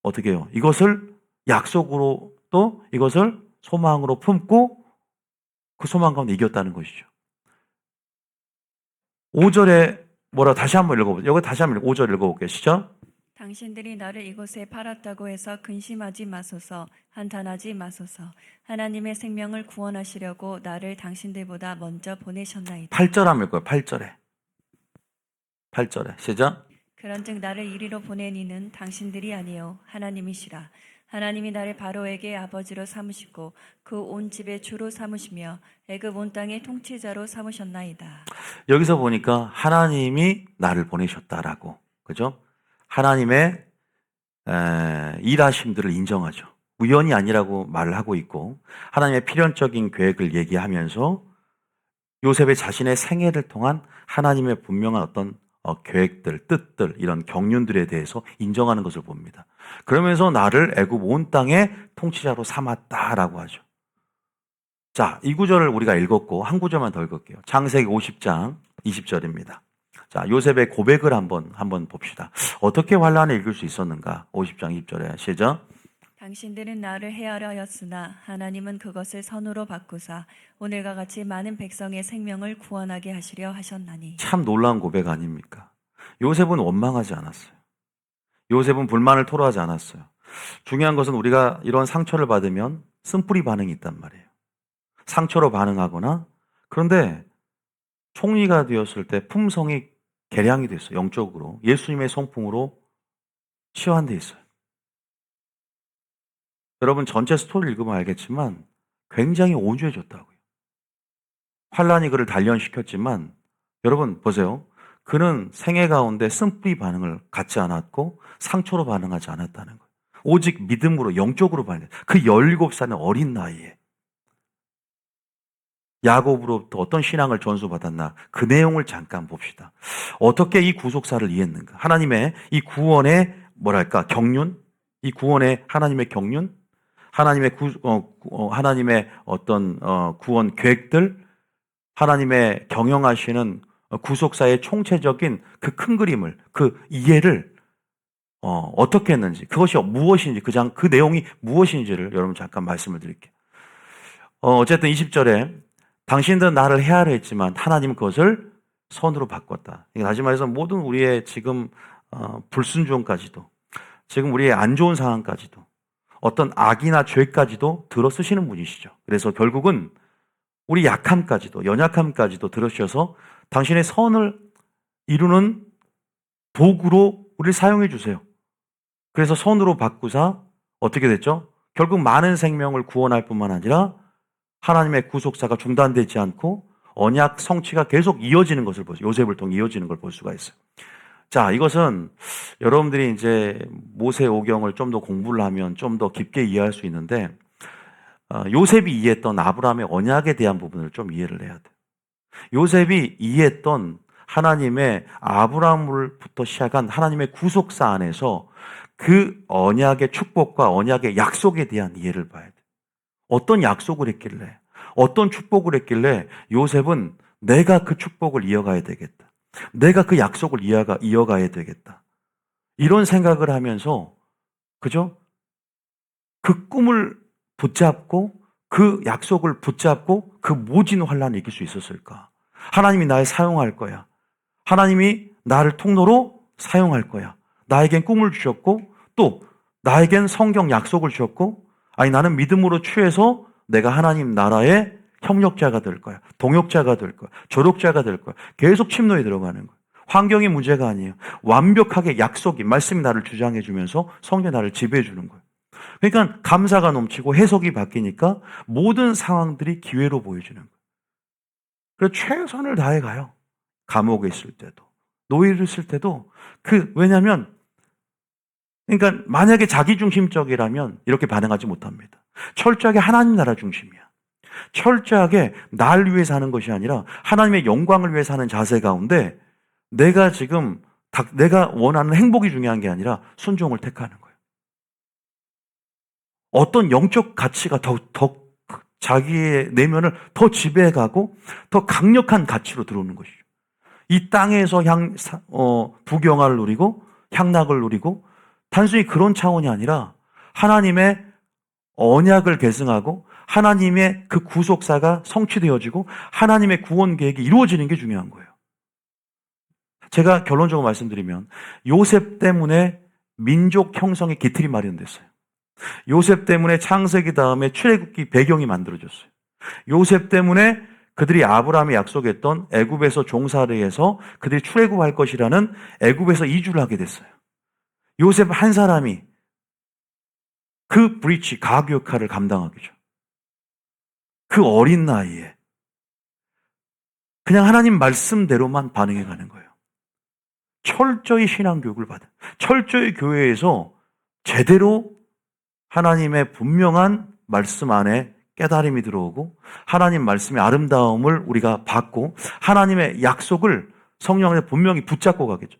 어떻게 해요? 이것을 약속으로 또 이것을 소망으로 품고 그 소망 가운데 이겼다는 것이죠. 5절에 뭐라 다시 한번 읽어보세요. 여기 다시 한번 5절 읽어볼게요. 시작. 당신들이 나를 이곳에 팔았다고 해서 근심하지 마소서, 한탄하지 마소서. 하나님의 생명을 구원하시려고 나를 당신들보다 먼저 보내셨나이다. 8절 한번 읽어요. 8절에 시작. 그런즉 나를 이리로 보낸 이는 당신들이 아니요 하나님이시라. 하나님이 나를 바로에게 아버지로 삼으시고 그 온 집의 주로 삼으시며 애굽 온 땅의 통치자로 삼으셨나이다. 여기서 보니까 하나님이 나를 보내셨다라고, 그죠? 하나님의 일하심들을 인정하죠. 우연이 아니라고 말을 하고 있고 하나님의 필연적인 계획을 얘기하면서 요셉의 자신의 생애를 통한 하나님의 분명한 어떤 계획들, 뜻들, 이런 경륜들에 대해서 인정하는 것을 봅니다. 그러면서 나를 애굽 온 땅의 통치자로 삼았다라고 하죠. 자, 이 구절을 우리가 읽었고 한 구절만 더 읽을게요. 창세기 50장 20절입니다. 자, 요셉의 고백을 한번 봅시다. 어떻게 환란을 읽을 수 있었는가? 50장 20절에 시작. 당신들은 나를 해하려 하였으나 하나님은 그것을 선으로 바꾸사 오늘과 같이 많은 백성의 생명을 구원하게 하시려 하셨나니. 참 놀라운 고백 아닙니까? 요셉은 원망하지 않았어요. 요셉은 불만을 토로하지 않았어요. 중요한 것은 우리가 이런 상처를 받으면 쓴뿌리 반응이 있단 말이에요. 상처로 반응하거나, 그런데 총리가 되었을 때 품성이 개량이 됐어요. 영적으로. 예수님의 성품으로 치환되어 있어요. 여러분 전체 스토리를 읽으면 알겠지만 굉장히 온유해졌다고요. 환란이 그를 단련시켰지만 여러분 보세요. 그는 생애 가운데 쓴뿌리 반응을 갖지 않았고 상처로 반응하지 않았다는 거예요. 오직 믿음으로 영적으로 반응. 그 17살의 어린 나이에 야곱으로부터 어떤 신앙을 전수받았나 그 내용을 잠깐 봅시다. 어떻게 이 구속사를 이해했는가? 하나님의 이 구원의 경륜, 이 구원의 하나님의 경륜, 하나님의 어떤 구원 계획들, 하나님의 경영하시는 구속사의 총체적인 그 큰 그림을, 그 이해를 어떻게 했는지, 그것이 무엇인지, 그 내용이 무엇인지를 여러분 잠깐 말씀을 드릴게요. 어쨌든 20절에 당신들은 나를 해하려 했지만 하나님은 그것을 선으로 바꿨다. 다시 말해서 모든 우리의 지금 불순종까지도, 지금 우리의 안 좋은 상황까지도, 어떤 악이나 죄까지도 들어 쓰시는 분이시죠. 그래서 결국은 우리 약함까지도, 연약함까지도 들으셔서 당신의 선을 이루는 도구로 우리를 사용해 주세요. 그래서 선으로 바꾸사 어떻게 됐죠? 결국 많은 생명을 구원할 뿐만 아니라 하나님의 구속사가 중단되지 않고 언약 성취가 계속 이어지는 것을 보죠. 요셉을 통해 이어지는 걸 볼 수가 있어요. 자, 이것은 여러분들이 이제 모세 오경을 좀 더 공부를 하면 좀 더 깊게 이해할 수 있는데 요셉이 이해했던 아브라함의 언약에 대한 부분을 좀 이해를 해야 돼요. 요셉이 이해했던 하나님의 아브라함으로부터 시작한 하나님의 구속사 안에서 그 언약의 축복과 언약의 약속에 대한 이해를 봐야 돼요. 어떤 약속을 했길래, 어떤 축복을 했길래 요셉은 내가 그 축복을 이어가야 되겠다. 내가 그 약속을 이어가야 되겠다. 이런 생각을 하면서, 그죠? 그 꿈을 붙잡고, 그 약속을 붙잡고, 그 모진 환란을 이길 수 있었을까? 하나님이 날 사용할 거야. 하나님이 나를 통로로 사용할 거야. 나에겐 꿈을 주셨고, 또 나에겐 성경 약속을 주셨고, 아니 나는 믿음으로 취해서 내가 하나님 나라의 협력자가 될 거야. 동역자가 될 거야. 조력자가 될 거야. 계속 침노에 들어가는 거야. 환경이 문제가 아니에요. 완벽하게 약속이, 말씀이 나를 주장해 주면서 성경이 나를 지배해 주는 거예요. 그러니까 감사가 넘치고 해석이 바뀌니까 모든 상황들이 기회로 보여지는 거예요. 그래서 최선을 다해 가요. 감옥에 있을 때도, 노예를 있을 때도. 왜냐하면 그러니까 만약에 자기중심적이라면 이렇게 반응하지 못합니다. 철저하게 하나님 나라 중심이야. 철저하게 날 위해 사는 것이 아니라 하나님의 영광을 위해 사는 자세 가운데 내가 원하는 행복이 중요한 게 아니라 순종을 택하는 거예요. 어떤 영적 가치가 더 자기의 내면을 더 지배해가고 더 강력한 가치로 들어오는 것이죠. 이 땅에서 부경화를 누리고 향락을 누리고 단순히 그런 차원이 아니라 하나님의 언약을 계승하고 하나님의 그 구속사가 성취되어지고 하나님의 구원 계획이 이루어지는 게 중요한 거예요. 제가 결론적으로 말씀드리면 요셉 때문에 민족 형성의 기틀이 마련됐어요. 요셉 때문에 창세기 다음에 출애굽기 배경이 만들어졌어요. 요셉 때문에 그들이 아브라함이 약속했던 애굽에서 종살이해서 그들이 출애굽할 것이라는 애굽에서 이주를 하게 됐어요. 요셉 한 사람이 그 가교 역할을 감당하기죠. 그 어린 나이에 그냥 하나님 말씀대로만 반응해가는 거예요. 철저히 신앙교육을 받은, 철저히 교회에서 제대로 하나님의 분명한 말씀 안에 깨달음이 들어오고 하나님 말씀의 아름다움을 우리가 받고 하나님의 약속을 성령 안에 분명히 붙잡고 가겠죠.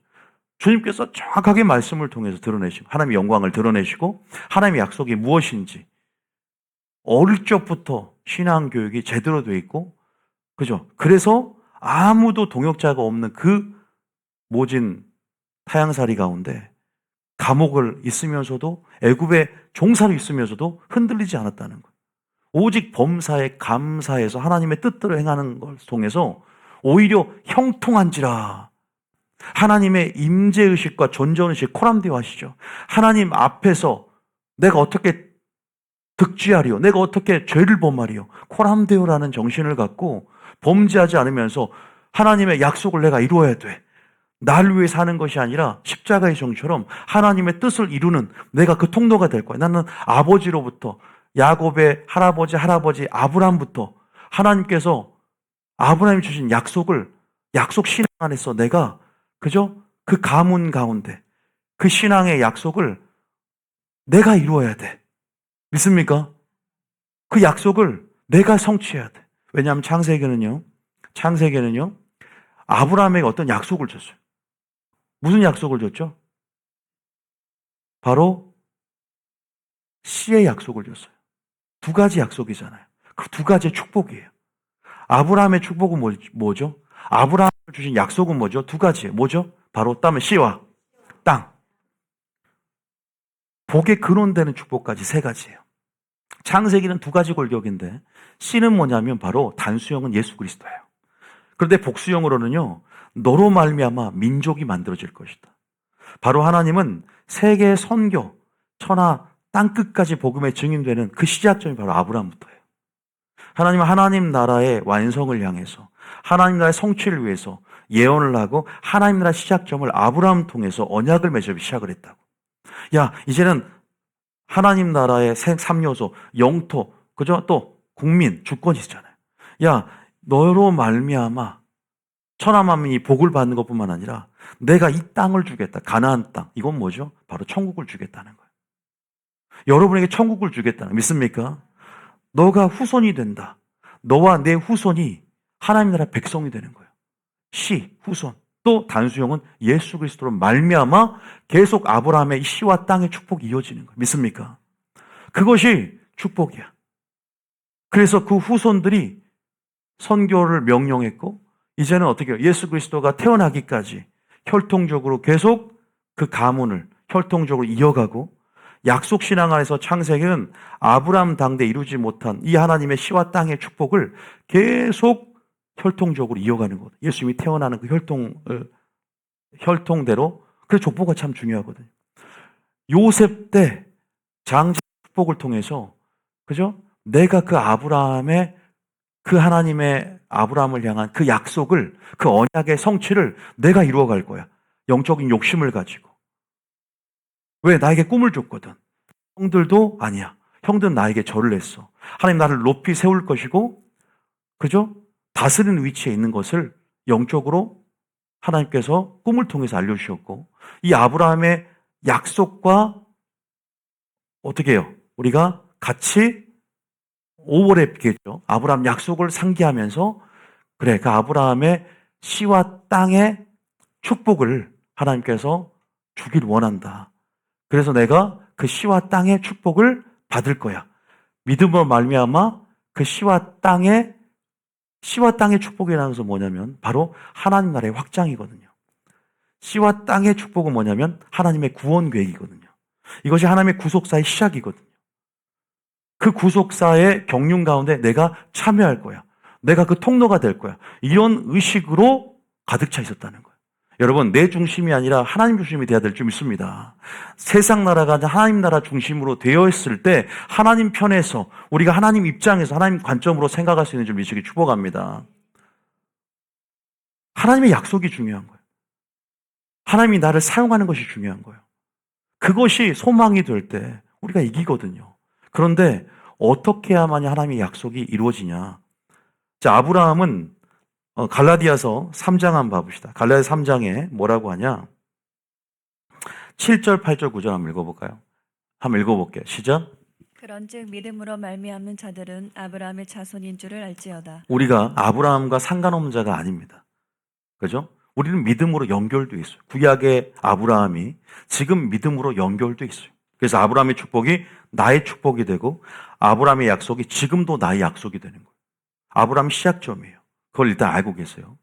주님께서 정확하게 말씀을 통해서 드러내시고 하나님의 영광을 드러내시고 하나님의 약속이 무엇인지 어릴 적부터 신앙교육이 제대로 되어 있고, 그죠? 그래서 아무도 동역자가 없는 그 모진 타향살이 가운데 감옥을 있으면서도 애굽의 종사로 있으면서도 흔들리지 않았다는 거예요. 오직 범사에 감사해서 하나님의 뜻대로 행하는 걸 통해서 오히려 형통한지라. 하나님의 임재의식과 존재의식 코람데오하시죠. 하나님 앞에서 내가 어떻게 득지하리요, 내가 어떻게 죄를 범하리요, 코람데오라는 정신을 갖고 범죄하지 않으면서 하나님의 약속을 내가 이루어야 돼. 날 위해 사는 것이 아니라 십자가의 정처럼 하나님의 뜻을 이루는 내가 그 통로가 될 거야. 나는 아버지로부터, 야곱의 할아버지 아브라함부터 하나님께서 아브라함이 주신 약속을, 약속 신앙 안에서 내가 그죠? 그 가문 가운데 그 신앙의 약속을 내가 이루어야 돼. 믿습니까? 그 약속을 내가 성취해야 돼. 왜냐하면 창세기는요 아브라함에게 어떤 약속을 줬어요. 무슨 약속을 줬죠? 바로 씨의 약속을 줬어요. 두 가지 약속이잖아요. 그 두 가지의 축복이에요. 아브라함의 축복은 뭐죠? 아브라함을 주신 약속은 뭐죠? 두 가지예요. 뭐죠? 바로 씨와 땅. 복의 근원되는 축복까지 세 가지예요. 창세기는 두 가지 골격인데 씨는 뭐냐면 바로 단수형은 예수 그리스도예요. 그런데 복수형으로는요, 너로 말미암아 민족이 만들어질 것이다. 바로 하나님은 세계 선교, 천하 땅끝까지 복음의 증인되는 그 시작점이 바로 아브라함부터예요. 하나님은 하나님 나라의 완성을 향해서, 하나님 나라의 성취를 위해서 예언을 하고 하나님 나라의 시작점을 아브라함 통해서 언약을 맺어 시작을 했다고. 야, 이제는 하나님 나라의 3요소, 영토, 그죠? 또 국민, 주권이 있잖아요. 야, 너로 말미암아 천하 만민이 복을 받는 것뿐만 아니라 내가 이 땅을 주겠다. 가나안 땅. 이건 뭐죠? 바로 천국을 주겠다는 거예요. 여러분에게 천국을 주겠다는, 믿습니까? 너가 후손이 된다. 너와 내 후손이 하나님 나라 백성이 되는 거예요. 후손. 또 단수형은 예수 그리스도로 말미암아 계속 아브라함의 씨와 땅의 축복이 이어지는 거예요. 믿습니까? 그것이 축복이야. 그래서 그 후손들이 선교를 명령했고, 이제는 어떻게 해요? 예수 그리스도가 태어나기까지 혈통적으로 계속 그 가문을 혈통적으로 이어가고, 약속 신앙 안에서 창세기는 아브라함 당대 이루지 못한 이 하나님의 씨와 땅의 축복을 계속 혈통적으로 이어가는 것. 예수님이 태어나는 그 혈통대로. 그래서 족보가 참 중요하거든요. 요셉 때 장자 축복을 통해서, 그죠? 내가 그 아브라함의, 그 하나님의 아브라함을 향한 그 약속을, 그 언약의 성취를 내가 이루어갈 거야. 영적인 욕심을 가지고. 왜? 나에게 꿈을 줬거든. 형들도 아니야. 형들은 나에게 절을 했어. 하나님 나를 높이 세울 것이고, 그죠? 다스리는 위치에 있는 것을 영적으로 하나님께서 꿈을 통해서 알려주셨고, 이 아브라함의 약속과 어떻게 해요? 우리가 같이 5월에 비겠죠. 아브라함 약속을 상기하면서, 그래, 그 아브라함의 씨와 땅의 축복을 하나님께서 주길 원한다. 그래서 내가 그 씨와 땅의 축복을 받을 거야. 믿음으로 말미암아 그 씨와 땅의 축복이라는 것은 뭐냐면 바로 하나님 나라의 확장이거든요. 씨와 땅의 축복은 뭐냐면 하나님의 구원 계획이거든요. 이것이 하나님의 구속사의 시작이거든요. 그 구속사의 경륜 가운데 내가 참여할 거야. 내가 그 통로가 될 거야. 이런 의식으로 가득 차 있었다는 거예요. 여러분, 내 중심이 아니라 하나님 중심이 되어야 될 줄 믿습니다. 세상 나라가 아니라 하나님 나라 중심으로 되어 있을 때 하나님 편에서, 우리가 하나님 입장에서 하나님 관점으로 생각할 수 있는 줄 믿으시기 축복합니다. 하나님의 약속이 중요한 거예요. 하나님이 나를 사용하는 것이 중요한 거예요. 그것이 소망이 될 때 우리가 이기거든요. 그런데 어떻게 해야만이 하나님의 약속이 이루어지냐? 자, 아브라함은 갈라디아서 3장 한번 봐봅시다. 갈라디아 3장에 뭐라고 하냐? 7절, 8절, 9절 한번 읽어볼까요? 한번 읽어볼게요. 시작. 그런즉 믿음으로 말미암는 자들은 아브라함의 자손인 줄을 알지어다. 우리가 아브라함과 상관없는 자가 아닙니다. 그죠? 우리는 믿음으로 연결되어 있어요. 구약의 아브라함이 지금 믿음으로 연결되어 있어요. 그래서 아브라함의 축복이 나의 축복이 되고 아브라함의 약속이 지금도 나의 약속이 되는 거예요. 아브라함이 시작점이에요. 그걸 일단 알고 계세요.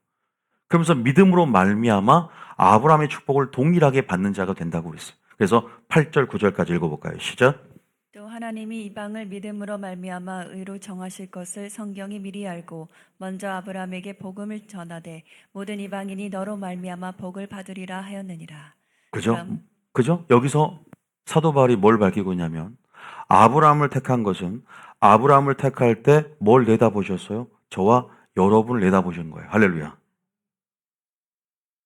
그러면서 믿음으로 말미암아 아브라함의 축복을 동일하게 받는 자가 된다고 그랬어요. 그래서 8절, 9절까지 읽어볼까요? 시작. 또 하나님이 이방을 믿음으로 말미암아 의로 정하실 것을 성경이 미리 알고 먼저 아브라함에게 복음을 전하되 모든 이방인이 너로 말미암아 복을 받으리라 하였느니라. 그죠? 그죠? 여기서 사도 바울이 뭘 밝히고 있냐면 아브라함을 택한 것은 아브라함을 택할 때 뭘 내다보셨어요? 저와 여러분을 내다보신 거예요. 할렐루야.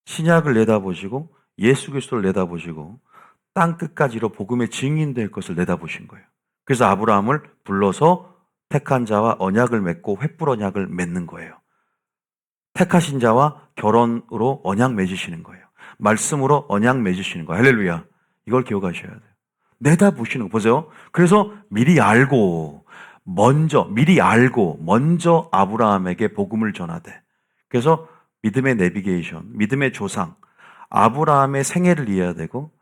신약을 내다보시고 예수 그리스도를 내다보시고 땅 끝까지로 복음의 증인될 것을 내다보신 거예요. 그래서 아브라함을 불러서 택한 자와 언약을 맺고 횃불 언약을 맺는 거예요. 택하신 자와 결혼으로 언약 맺으시는 거예요. 말씀으로 언약 맺으시는 거예요. 할렐루야. 이걸 기억하셔야 돼요. 내다보시는 거 보세요. 그래서 미리 알고 먼저 아브라함에게 복음을 전하되, 그래서 믿음의 내비게이션, 믿음의 조상, 아브라함의 생애를 이해해야 되고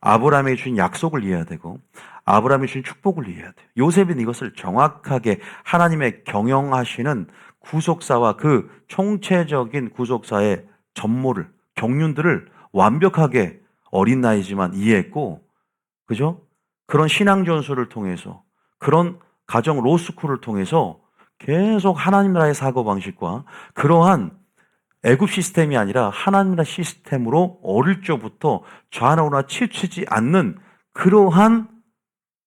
아브라함이 주신 약속을 이해해야 되고 아브라함이 주신 축복을 이해해야 돼요. 요셉은 이것을 정확하게 하나님의 경영하시는 구속사와 그 총체적인 구속사의 전모를, 경륜들을 완벽하게 어린 나이지만 이해했고, 그죠? 그런 신앙 전수를 통해서, 그런 가정 로스쿨을 통해서 계속 하나님 나라의 사고방식과 그러한 애굽 시스템이 아니라 하나님 나라 시스템으로 어릴 적부터 좌우나 치우치지 않는 그러한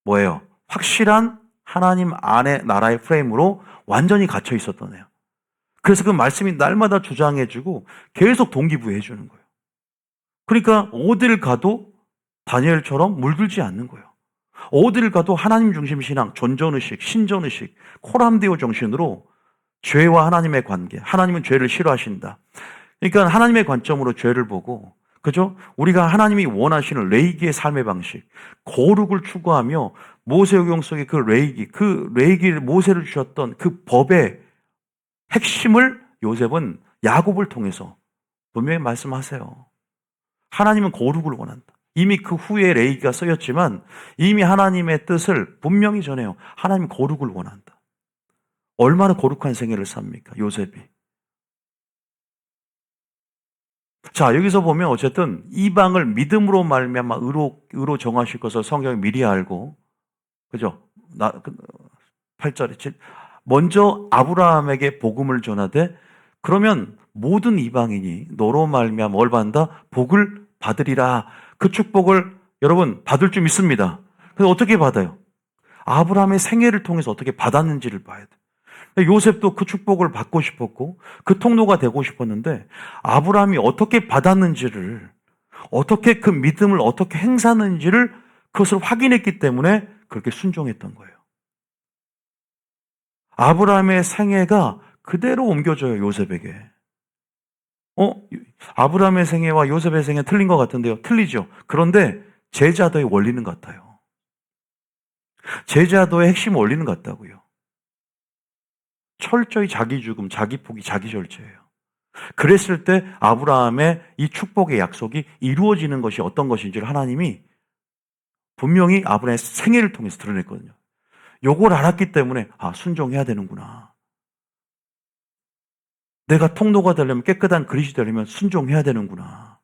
뭐예요? 확실한 하나님 안의 나라의 프레임으로 완전히 갇혀 있었던 애요. 그래서 그 말씀이 날마다 주장해주고 계속 동기부여해주는 거예요. 그러니까 어딜 가도 다니엘처럼 물들지 않는 거예요. 어딜 가도 하나님 중심 신앙, 존전의식, 신전의식, 코람데오 정신으로 죄와 하나님의 관계, 하나님은 죄를 싫어하신다. 그러니까 하나님의 관점으로 죄를 보고, 그죠? 우리가 하나님이 원하시는 레이기의 삶의 방식, 거룩을 추구하며 모세오경 속의 그 레이기를 모세를 주셨던 그 법의 핵심을 요셉은 야곱을 통해서 분명히 말씀하세요. 하나님은 거룩을 원한다. 이미 그 후에 레이기가 쓰였지만 이미 하나님의 뜻을 분명히 전해요. 하나님은 거룩을 원한다. 얼마나 거룩한 생애를 삽니까? 요셉이. 자, 여기서 보면 어쨌든 이방을 믿음으로 말미암아 의로 정하실 것을 성경이 미리 알고, 그죠? 8절에 먼저 아브라함에게 복음을 전하되, 그러면 모든 이방인이 너로 말미암아 뭘 받는다? 복을 받으리라. 그 축복을 여러분 받을 줄 믿습니다. 그래서 어떻게 받아요? 아브라함의 생애를 통해서 어떻게 받았는지를 봐야 돼. 요셉도 그 축복을 받고 싶었고 그 통로가 되고 싶었는데 아브라함이 어떻게 받았는지를, 어떻게 그 믿음을 어떻게 행사하는지를 그것을 확인했기 때문에 그렇게 순종했던 거예요. 아브라함의 생애가 그대로 옮겨져요, 요셉에게. 아브라함의 생애와 요셉의 생애 틀린 것 같은데요. 틀리죠. 그런데 제자도의 원리는 같아요. 제자도의 핵심 원리는 같다고요. 철저히 자기 죽음, 자기 포기, 자기 절제예요. 그랬을 때 아브라함의 이 축복의 약속이 이루어지는 것이 어떤 것인지를 하나님이 분명히 아브라함의 생애를 통해서 드러냈거든요. 요걸 알았기 때문에 순종해야 되는구나. 내가 통로가 되려면, 깨끗한 그릇이 되려면 순종해야 되는구나.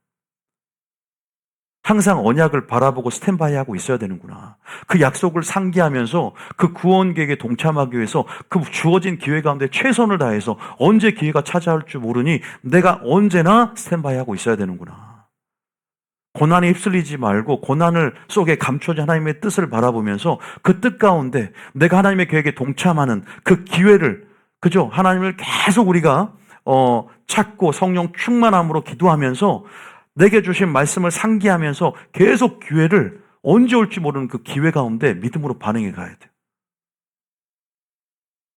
항상 언약을 바라보고 스탠바이하고 있어야 되는구나. 그 약속을 상기하면서 그 구원 계획에 동참하기 위해서 그 주어진 기회 가운데 최선을 다해서 언제 기회가 찾아올 줄 모르니 내가 언제나 스탠바이하고 있어야 되는구나. 고난에 휩쓸리지 말고 고난을 속에 감춰진 하나님의 뜻을 바라보면서 그 뜻 가운데 내가 하나님의 계획에 동참하는 그 기회를, 그죠? 하나님을 계속 우리가 찾고 성령 충만함으로 기도하면서 내게 주신 말씀을 상기하면서 계속 기회를, 언제 올지 모르는 그 기회 가운데 믿음으로 반응해 가야 돼요.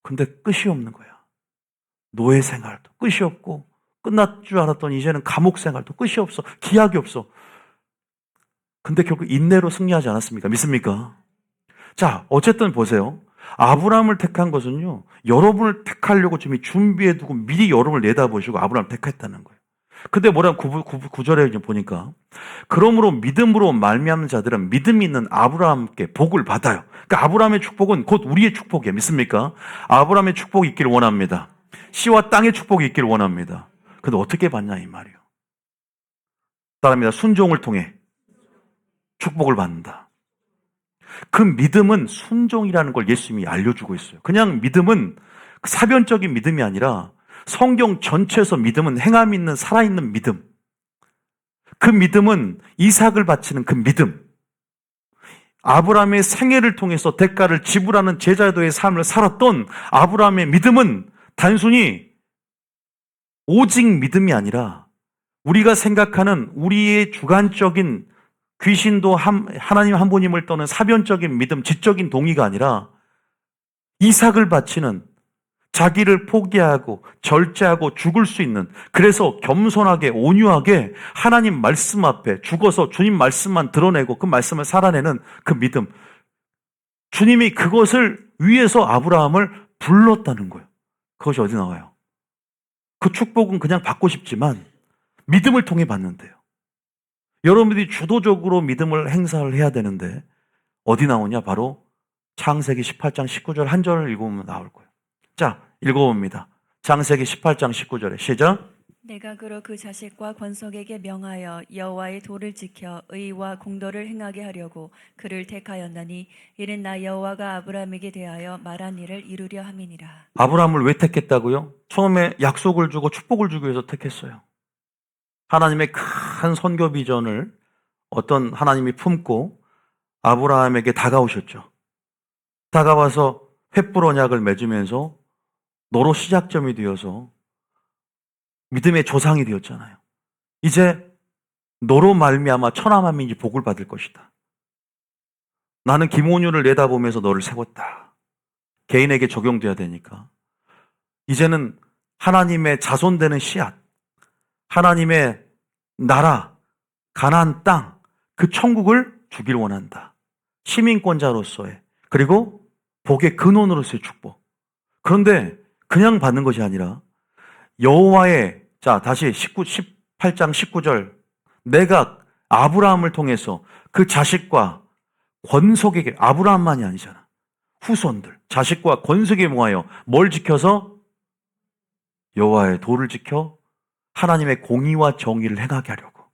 근데 끝이 없는 거야. 노예 생활도 끝이 없고, 끝날 줄 알았더니 이제는 감옥 생활도 끝이 없어. 기약이 없어. 근데 결국 인내로 승리하지 않았습니까? 믿습니까? 자, 어쨌든 보세요. 아브라함을 택한 것은요, 여러분을 택하려고 지금 준비해두고 미리 여러분을 내다보시고 아브라함을 택했다는 거예요. 근데 뭐라고 9절에 보니까, 그러므로 믿음으로 말미암는 자들은 믿음 있는 아브라함께 복을 받아요. 그러니까 아브라함의 축복은 곧 우리의 축복이에요. 믿습니까? 아브라함의 축복이 있기를 원합니다. 씨와 땅의 축복이 있기를 원합니다. 근데 어떻게 받냐 이 말이에요. 따라합니다. 순종을 통해. 축복을 받는다. 그 믿음은 순종이라는 걸 예수님이 알려주고 있어요. 그냥 믿음은 사변적인 믿음이 아니라 성경 전체에서 믿음은 행함이 있는 살아있는 믿음. 그 믿음은 이삭을 바치는 그 믿음. 아브라함의 생애를 통해서 대가를 지불하는 제자도의 삶을 살았던 아브라함의 믿음은 단순히 오직 믿음이 아니라 우리가 생각하는 우리의 주관적인 귀신도 하나님 한 분임을 떠는 사변적인 믿음, 지적인 동의가 아니라 이삭을 바치는 자기를 포기하고 절제하고 죽을 수 있는, 그래서 겸손하게 온유하게 하나님 말씀 앞에 죽어서 주님 말씀만 드러내고 그 말씀을 살아내는 그 믿음. 주님이 그것을 위해서 아브라함을 불렀다는 거예요. 그것이 어디 나와요? 그 축복은 그냥 받고 싶지만 믿음을 통해 받는데요. 여러분들이 주도적으로 믿음을 행사를 해야 되는데 어디 나오냐? 바로 창세기 18장 19절 한 절을 읽으면 나올 거예요. 자, 읽어봅니다. 창세기 18장 19절에 시작. 내가 그로 그 자식과 권속에게 명하여 여호와의 도를 지켜 의와 공도를 행하게 하려고 그를 택하였나니 이는 나 여호와가 아브라함에게 대하여 말한 일을 이루려 함이니라. 아브라함을 왜 택했다고요? 처음에 약속을 주고 축복을 주기 위해서 택했어요. 하나님의 큰 선교 비전을 어떤 하나님이 품고 아브라함에게 다가오셨죠. 다가와서 횃불 언약을 맺으면서 너로 시작점이 되어서 믿음의 조상이 되었잖아요. 이제 너로 말미암아 천하만민이 복을 받을 것이다. 나는 김온유를 내다보면서 너를 세웠다. 개인에게 적용돼야 되니까. 이제는 하나님의 자손되는 씨앗, 하나님의 나라, 가나안 땅, 그 천국을 주길 원한다. 시민권자로서의, 그리고 복의 근원으로서의 축복. 그런데 그냥 받는 것이 아니라 여호와의, 자 다시 18장 19절, 내가 아브라함을 통해서 그 자식과 권속에게, 아브라함만이 아니잖아, 후손들, 자식과 권속에 모하여 뭘 지켜서? 여호와의 도를 지켜 하나님의 공의와 정의를 행하게 하려고.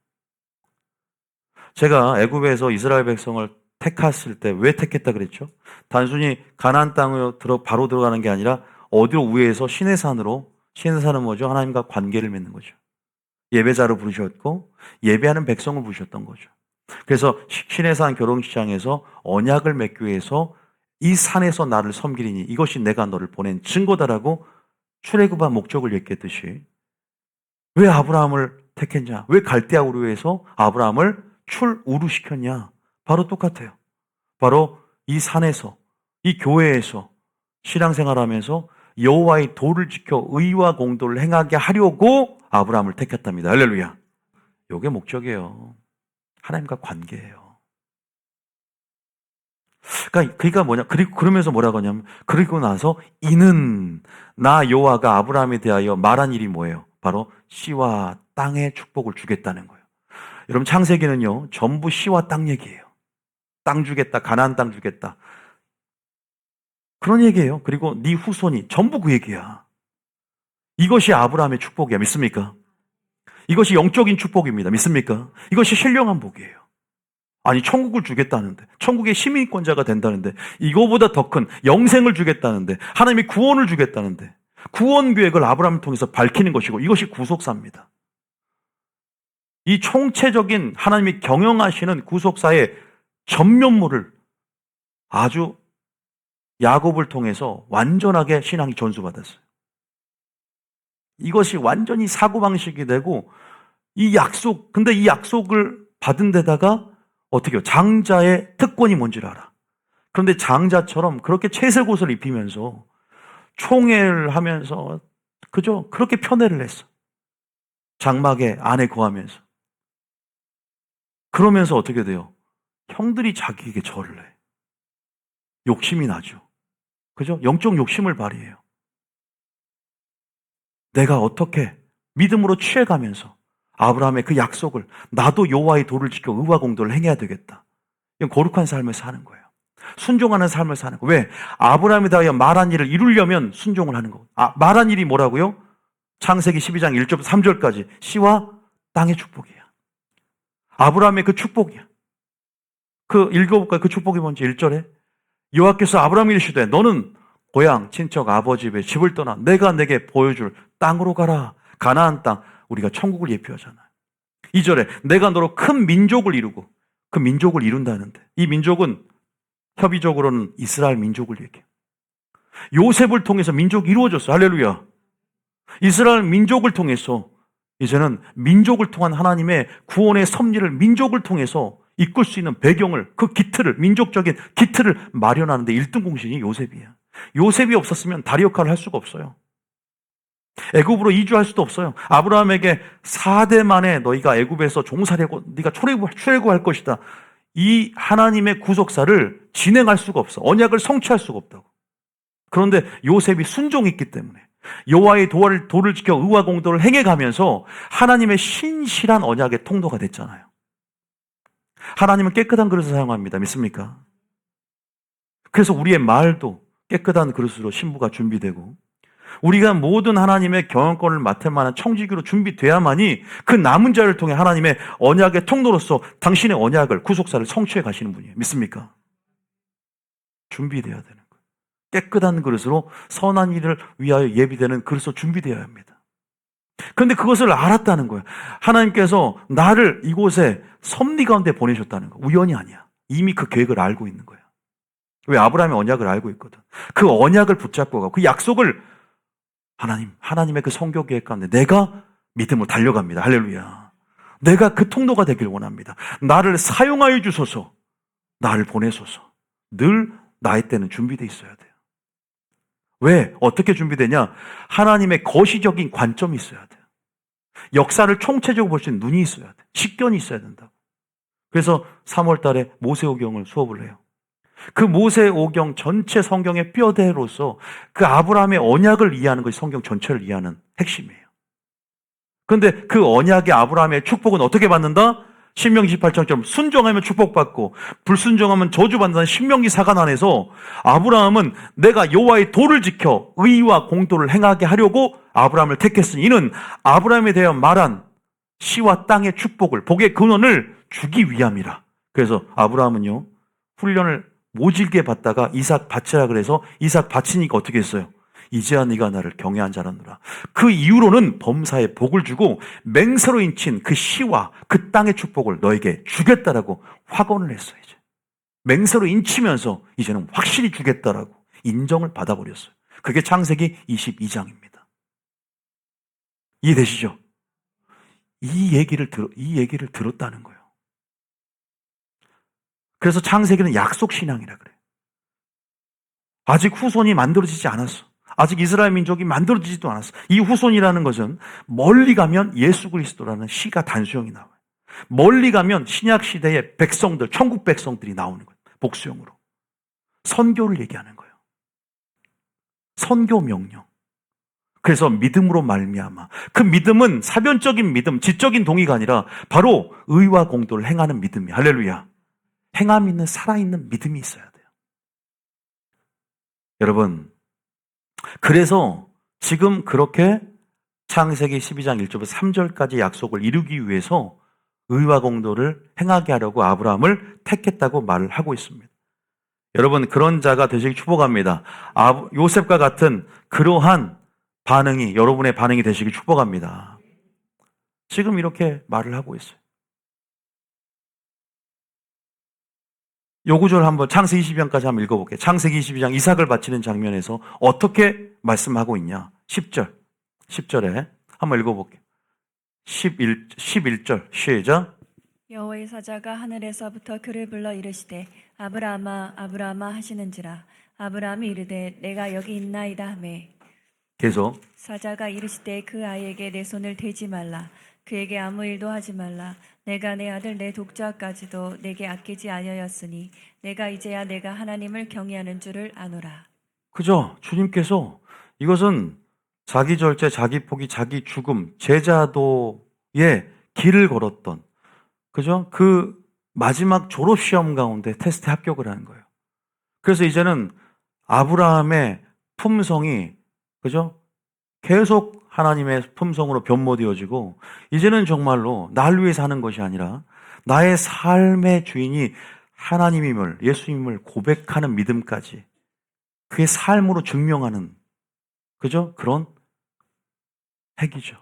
제가 애굽에서 이스라엘 백성을 택했을 때 왜 택했다 그랬죠? 단순히 가나안 땅으로 바로 들어가는 게 아니라 어디로, 위에서 시내산으로, 시내산은 뭐죠? 하나님과 관계를 맺는 거죠. 예배자로 부르셨고 예배하는 백성을 부르셨던 거죠. 그래서 시내산 결혼시장에서 언약을 맺기 위해서 이 산에서 나를 섬기리니 이것이 내가 너를 보낸 증거다라고 출애굽한 목적을 얘기했듯이, 왜 아브라함을 택했냐? 왜 갈대아 우르에서 아브라함을 출우르시켰냐? 바로 똑같아요. 바로 이 산에서, 이 교회에서 신앙생활하면서 여호와의 도를 지켜 의와 공도를 행하게 하려고 아브라함을 택했답니다. 할렐루야. 이게 목적이에요. 하나님과 관계예요. 그러니까 뭐냐? 그러면서 뭐라고 하냐면, 그리고 나서 이는 나 여호와가 아브라함에 대하여 말한 일이 뭐예요? 바로 씨와 땅의 축복을 주겠다는 거예요. 여러분, 창세기는요 전부 씨와 땅 얘기예요. 땅 주겠다, 가나안 땅 주겠다, 그런 얘기예요. 그리고 네 후손이, 전부 그 얘기야. 이것이 아브라함의 축복이야. 믿습니까? 이것이 영적인 축복입니다. 믿습니까? 이것이 신령한 복이에요. 아니, 천국을 주겠다는데, 천국의 시민권자가 된다는데, 이거보다 더 큰 영생을 주겠다는데, 하나님이 구원을 주겠다는데, 구원 계획을 아브라함을 통해서 밝히는 것이고, 이것이 구속사입니다. 이 총체적인 하나님이 경영하시는 구속사의 전면모를 아주 야곱을 통해서 완전하게 신앙이 전수받았어요. 이것이 완전히 사고방식이 되고, 이 약속, 근데 이 약속을 받은 데다가 어떻게 해요? 장자의 특권이 뭔지를 알아. 그런데 장자처럼 그렇게 채색 옷을 입히면서 총애를 하면서, 그죠? 그렇게 편애를 했어. 장막에 안에 거하면서. 그러면서 어떻게 돼요? 형들이 자기에게 절을 해. 욕심이 나죠. 그죠? 영적 욕심을 발휘해요. 내가 어떻게 믿음으로 취해가면서 아브라함의 그 약속을, 나도 여호와의 도를 지켜 의와 공도를 행해야 되겠다. 이건 거룩한 삶을 사는 거예요. 순종하는 삶을 사는 거예요. 왜? 아브라함에 대하여 말한 일을 이루려면 순종을 하는 거고. 말한 일이 뭐라고요? 창세기 12장 1절부터 3절까지 씨와 땅의 축복이야. 아브라함의 그 축복이야. 읽어볼까요? 그 축복이 뭔지 1절에. 여호와께서 아브라함에게 이르시되 너는 고향, 친척, 아버지 집에 집을 떠나 내가 내게 보여줄 땅으로 가라. 가나안 땅. 우리가 천국을 예표하잖아요. 2절에 내가 너로 큰 민족을 이루고 그 민족을 이룬다는데 이 민족은 협의적으로는 이스라엘 민족을 얘기해요. 요셉을 통해서 민족이 이루어졌어. 할렐루야. 이스라엘 민족을 통해서 이제는 민족을 통한 하나님의 구원의 섭리를 민족을 통해서 이끌 수 있는 배경을 그 기틀을 민족적인 기틀을 마련하는데 1등 공신이 요셉이에요. 요셉이 없었으면 다리 역할을 할 수가 없어요. 애굽으로 이주할 수도 없어요. 아브라함에게 4대 만에 너희가 애굽에서 종살이하고 네가 출애굽할 것이다. 이 하나님의 구속사를 진행할 수가 없어. 언약을 성취할 수가 없다고. 그런데 요셉이 순종했기 때문에 여호와의 도를 지켜 의와 공도를 행해가면서 하나님의 신실한 언약의 통로가 됐잖아요. 하나님은 깨끗한 그릇을 사용합니다. 믿습니까? 그래서 우리의 말도 깨끗한 그릇으로 신부가 준비되고 우리가 모든 하나님의 경영권을 맡을 만한 청지기로 준비돼야만이 그 남은 자를 통해 하나님의 언약의 통로로서 당신의 언약을 구속사를 성취해 가시는 분이에요. 믿습니까? 준비돼야 되는 거예요. 깨끗한 그릇으로 선한 일을 위하여 예비되는 그릇으로 준비되어야 합니다. 그런데 그것을 알았다는 거예요. 하나님께서 나를 이곳에 섭리 가운데 보내셨다는 거. 우연이 아니야. 이미 그 계획을 알고 있는 거야. 왜? 아브라함의 언약을 알고 있거든. 그 언약을 붙잡고 가고 그 약속을 하나님의 그 성교 계획 가운데 내가 믿음으로 달려갑니다. 할렐루야. 내가 그 통로가 되길 원합니다. 나를 사용하여 주소서. 나를 보내소서. 늘 나의 때는 준비되어 있어야 돼요. 왜? 어떻게 준비되냐? 하나님의 거시적인 관점이 있어야 돼요. 역사를 총체적으로 볼 수 있는 눈이 있어야 돼요. 식견이 있어야 된다고. 그래서 3월 달에 모세오경을 수업을 해요. 그 모세오경 전체 성경의 뼈대로서 그 아브라함의 언약을 이해하는 것이 성경 전체를 이해하는 핵심이에요. 그런데 그 언약의 아브라함의 축복은 어떻게 받는다? 신명기 18장처럼 순종하면 축복받고 불순종하면 저주받는다는 신명기 사관 안에서 아브라함은 내가 여호와의 도를 지켜 의와 공도를 행하게 하려고 아브라함을 택했으니 이는 아브라함에 대해 말한 시와 땅의 축복을 복의 근원을 주기 위함이라. 그래서 아브라함은요 훈련을 모질게 받다가 이삭 바치라 그래서 이삭 바치니까 어떻게 했어요? 이제야 네가 나를 경외한 자라노라. 그 이후로는 범사에 복을 주고 맹세로 인친 그 시와 그 땅의 축복을 너에게 주겠다라고 확언을 했어요. 이제 맹세로 인치면서 이제는 확실히 주겠다라고 인정을 받아버렸어요. 그게 창세기 22장입니다. 이해되시죠? 이 얘기를 들었다는 거예요. 그래서 창세기는 약속 신앙이라 그래요. 아직 후손이 만들어지지 않았어. 아직 이스라엘 민족이 만들어지지도 않았어. 이 후손이라는 것은 멀리 가면 예수 그리스도라는 시가 단수형이 나와요. 멀리 가면 신약 시대의 백성들, 천국 백성들이 나오는 거예요. 복수형으로. 선교를 얘기하는 거예요. 선교 명령. 그래서 믿음으로 말미암아. 그 믿음은 사변적인 믿음, 지적인 동의가 아니라 바로 의와 공도를 행하는 믿음이에요. 할렐루야. 행함 있는 살아있는 믿음이 있어야 돼요. 여러분, 그래서 지금 그렇게 창세기 12장 1절부터 3절까지 약속을 이루기 위해서 의와 공도를 행하게 하려고 아브라함을 택했다고 말을 하고 있습니다. 여러분, 그런 자가 되시길 축복합니다. 요셉과 같은 그러한 반응이 여러분의 반응이 되시길 축복합니다. 지금 이렇게 말을 하고 있어요. 요 구절 한번 창세기 22장까지 한번 읽어볼게요. 창세기 22장 이삭을 바치는 장면에서 어떻게 말씀하고 있냐. 10절에 한번 읽어볼게요. 11절 시작. 여호와의 사자가 하늘에서부터 그를 불러 이르시되 아브라함아 아브라함아 하시는지라. 아브라함이 이르되 내가 여기 있나이다 하매 계속. 사자가 이르시되 그 아이에게 내 손을 대지 말라. 그에게 아무 일도 하지 말라. 내가 내 아들 내 독자까지도 내게 아끼지 아니하였으니 내가 이제야 내가 하나님을 경외하는 줄을 아노라. 그죠? 주님께서 이것은 자기 절제, 자기 포기, 자기 죽음, 제자도의 길을 걸었던, 그죠? 그 마지막 졸업시험 가운데 테스트에 합격을 하는 거예요. 그래서 이제는 아브라함의 품성이, 그죠? 계속 하나님의 품성으로 변모되어지고, 이제는 정말로 날 위해 사는 것이 아니라 나의 삶의 주인이 하나님임을, 예수님을 고백하는 믿음까지 그의 삶으로 증명하는, 그죠? 그런 행위죠.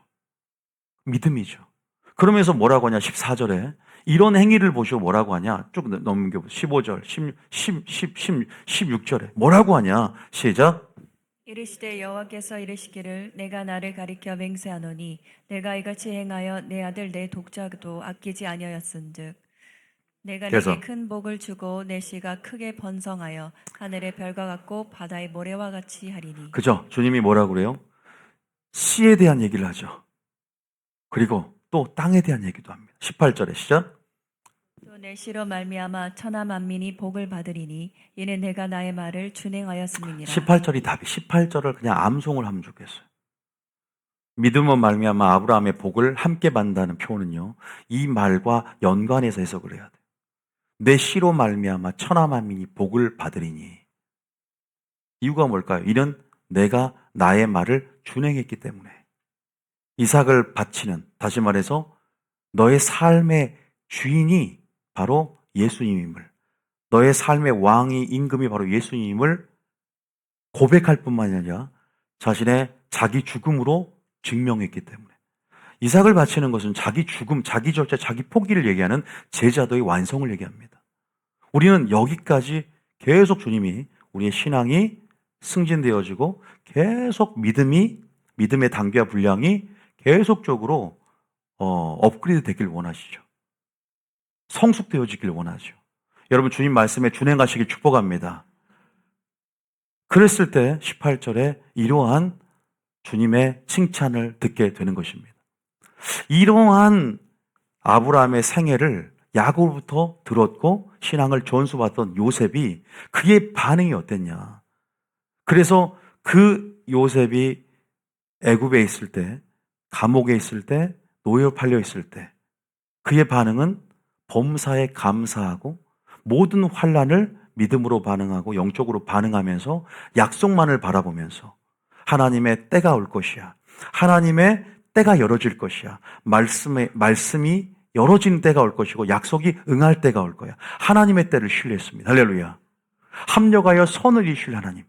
믿음이죠. 그러면서 뭐라고 하냐, 14절에. 이런 행위를 보시고 뭐라고 하냐, 쭉 넘겨보세요. 15절, 16절에. 뭐라고 하냐, 시작. 이르시되 여호와께서 이르시기를 내가 나를 가리켜 맹세하노니 내가 이같이 행하여 내 아들 내 독자도 아끼지 아니하였은즉 내가 그래서 내게 큰 복을 주고 내 씨가 크게 번성하여 하늘의 별과 같고 바다의 모래와 같이 하리니. 그죠? 주님이 뭐라고 그래요? 씨에 대한 얘기를 하죠. 그리고 또 땅에 대한 얘기도 합니다. 18절에 시작. 또 내 씨로 말미암아 천하 만민이 복을 받으리니 이는 내가 나의 말을 준행하였음이니라. 18절이 답이, 18절을 그냥 암송을 하면 좋겠어요. 믿음으로 말미암아 아브라함의 복을 함께 받는다는 표현은요, 이 말과 연관해서 해석을 해야 돼요. 내 씨로 말미암아 천하 만민이 복을 받으리니. 이유가 뭘까요? 이는 내가 나의 말을 준행했기 때문에. 이삭을 바치는, 다시 말해서 너의 삶의 주인이 바로 예수님임을, 너의 삶의 왕이, 임금이 바로 예수님임을 고백할 뿐만이 아니라 자신의 자기 죽음으로 증명했기 때문에. 이삭을 바치는 것은 자기 죽음, 자기 절제, 자기 포기를 얘기하는 제자도의 완성을 얘기합니다. 우리는 여기까지 계속 주님이, 우리의 신앙이 승진되어지고 계속 믿음의 단계와 분량이 계속적으로 업그레이드 되길 원하시죠. 성숙되어지길 원하죠. 여러분, 주님 말씀에 준행하시길 축복합니다. 그랬을 때 18절에 이러한 주님의 칭찬을 듣게 되는 것입니다. 이러한 아브라함의 생애를 야곱부터 들었고 신앙을 전수받던 요셉이, 그의 반응이 어땠냐. 그래서 그 요셉이 애굽에 있을 때, 감옥에 있을 때, 노예 팔려 있을 때 그의 반응은 범사에 감사하고 모든 환난을 믿음으로 반응하고 영적으로 반응하면서 약속만을 바라보면서 하나님의 때가 올 것이야, 하나님의 때가 열어질 것이야, 말씀이 열어진 때가 올 것이고 약속이 응할 때가 올 거야, 하나님의 때를 신뢰했습니다. 할렐루야. 합력하여 선을 이루실 하나님.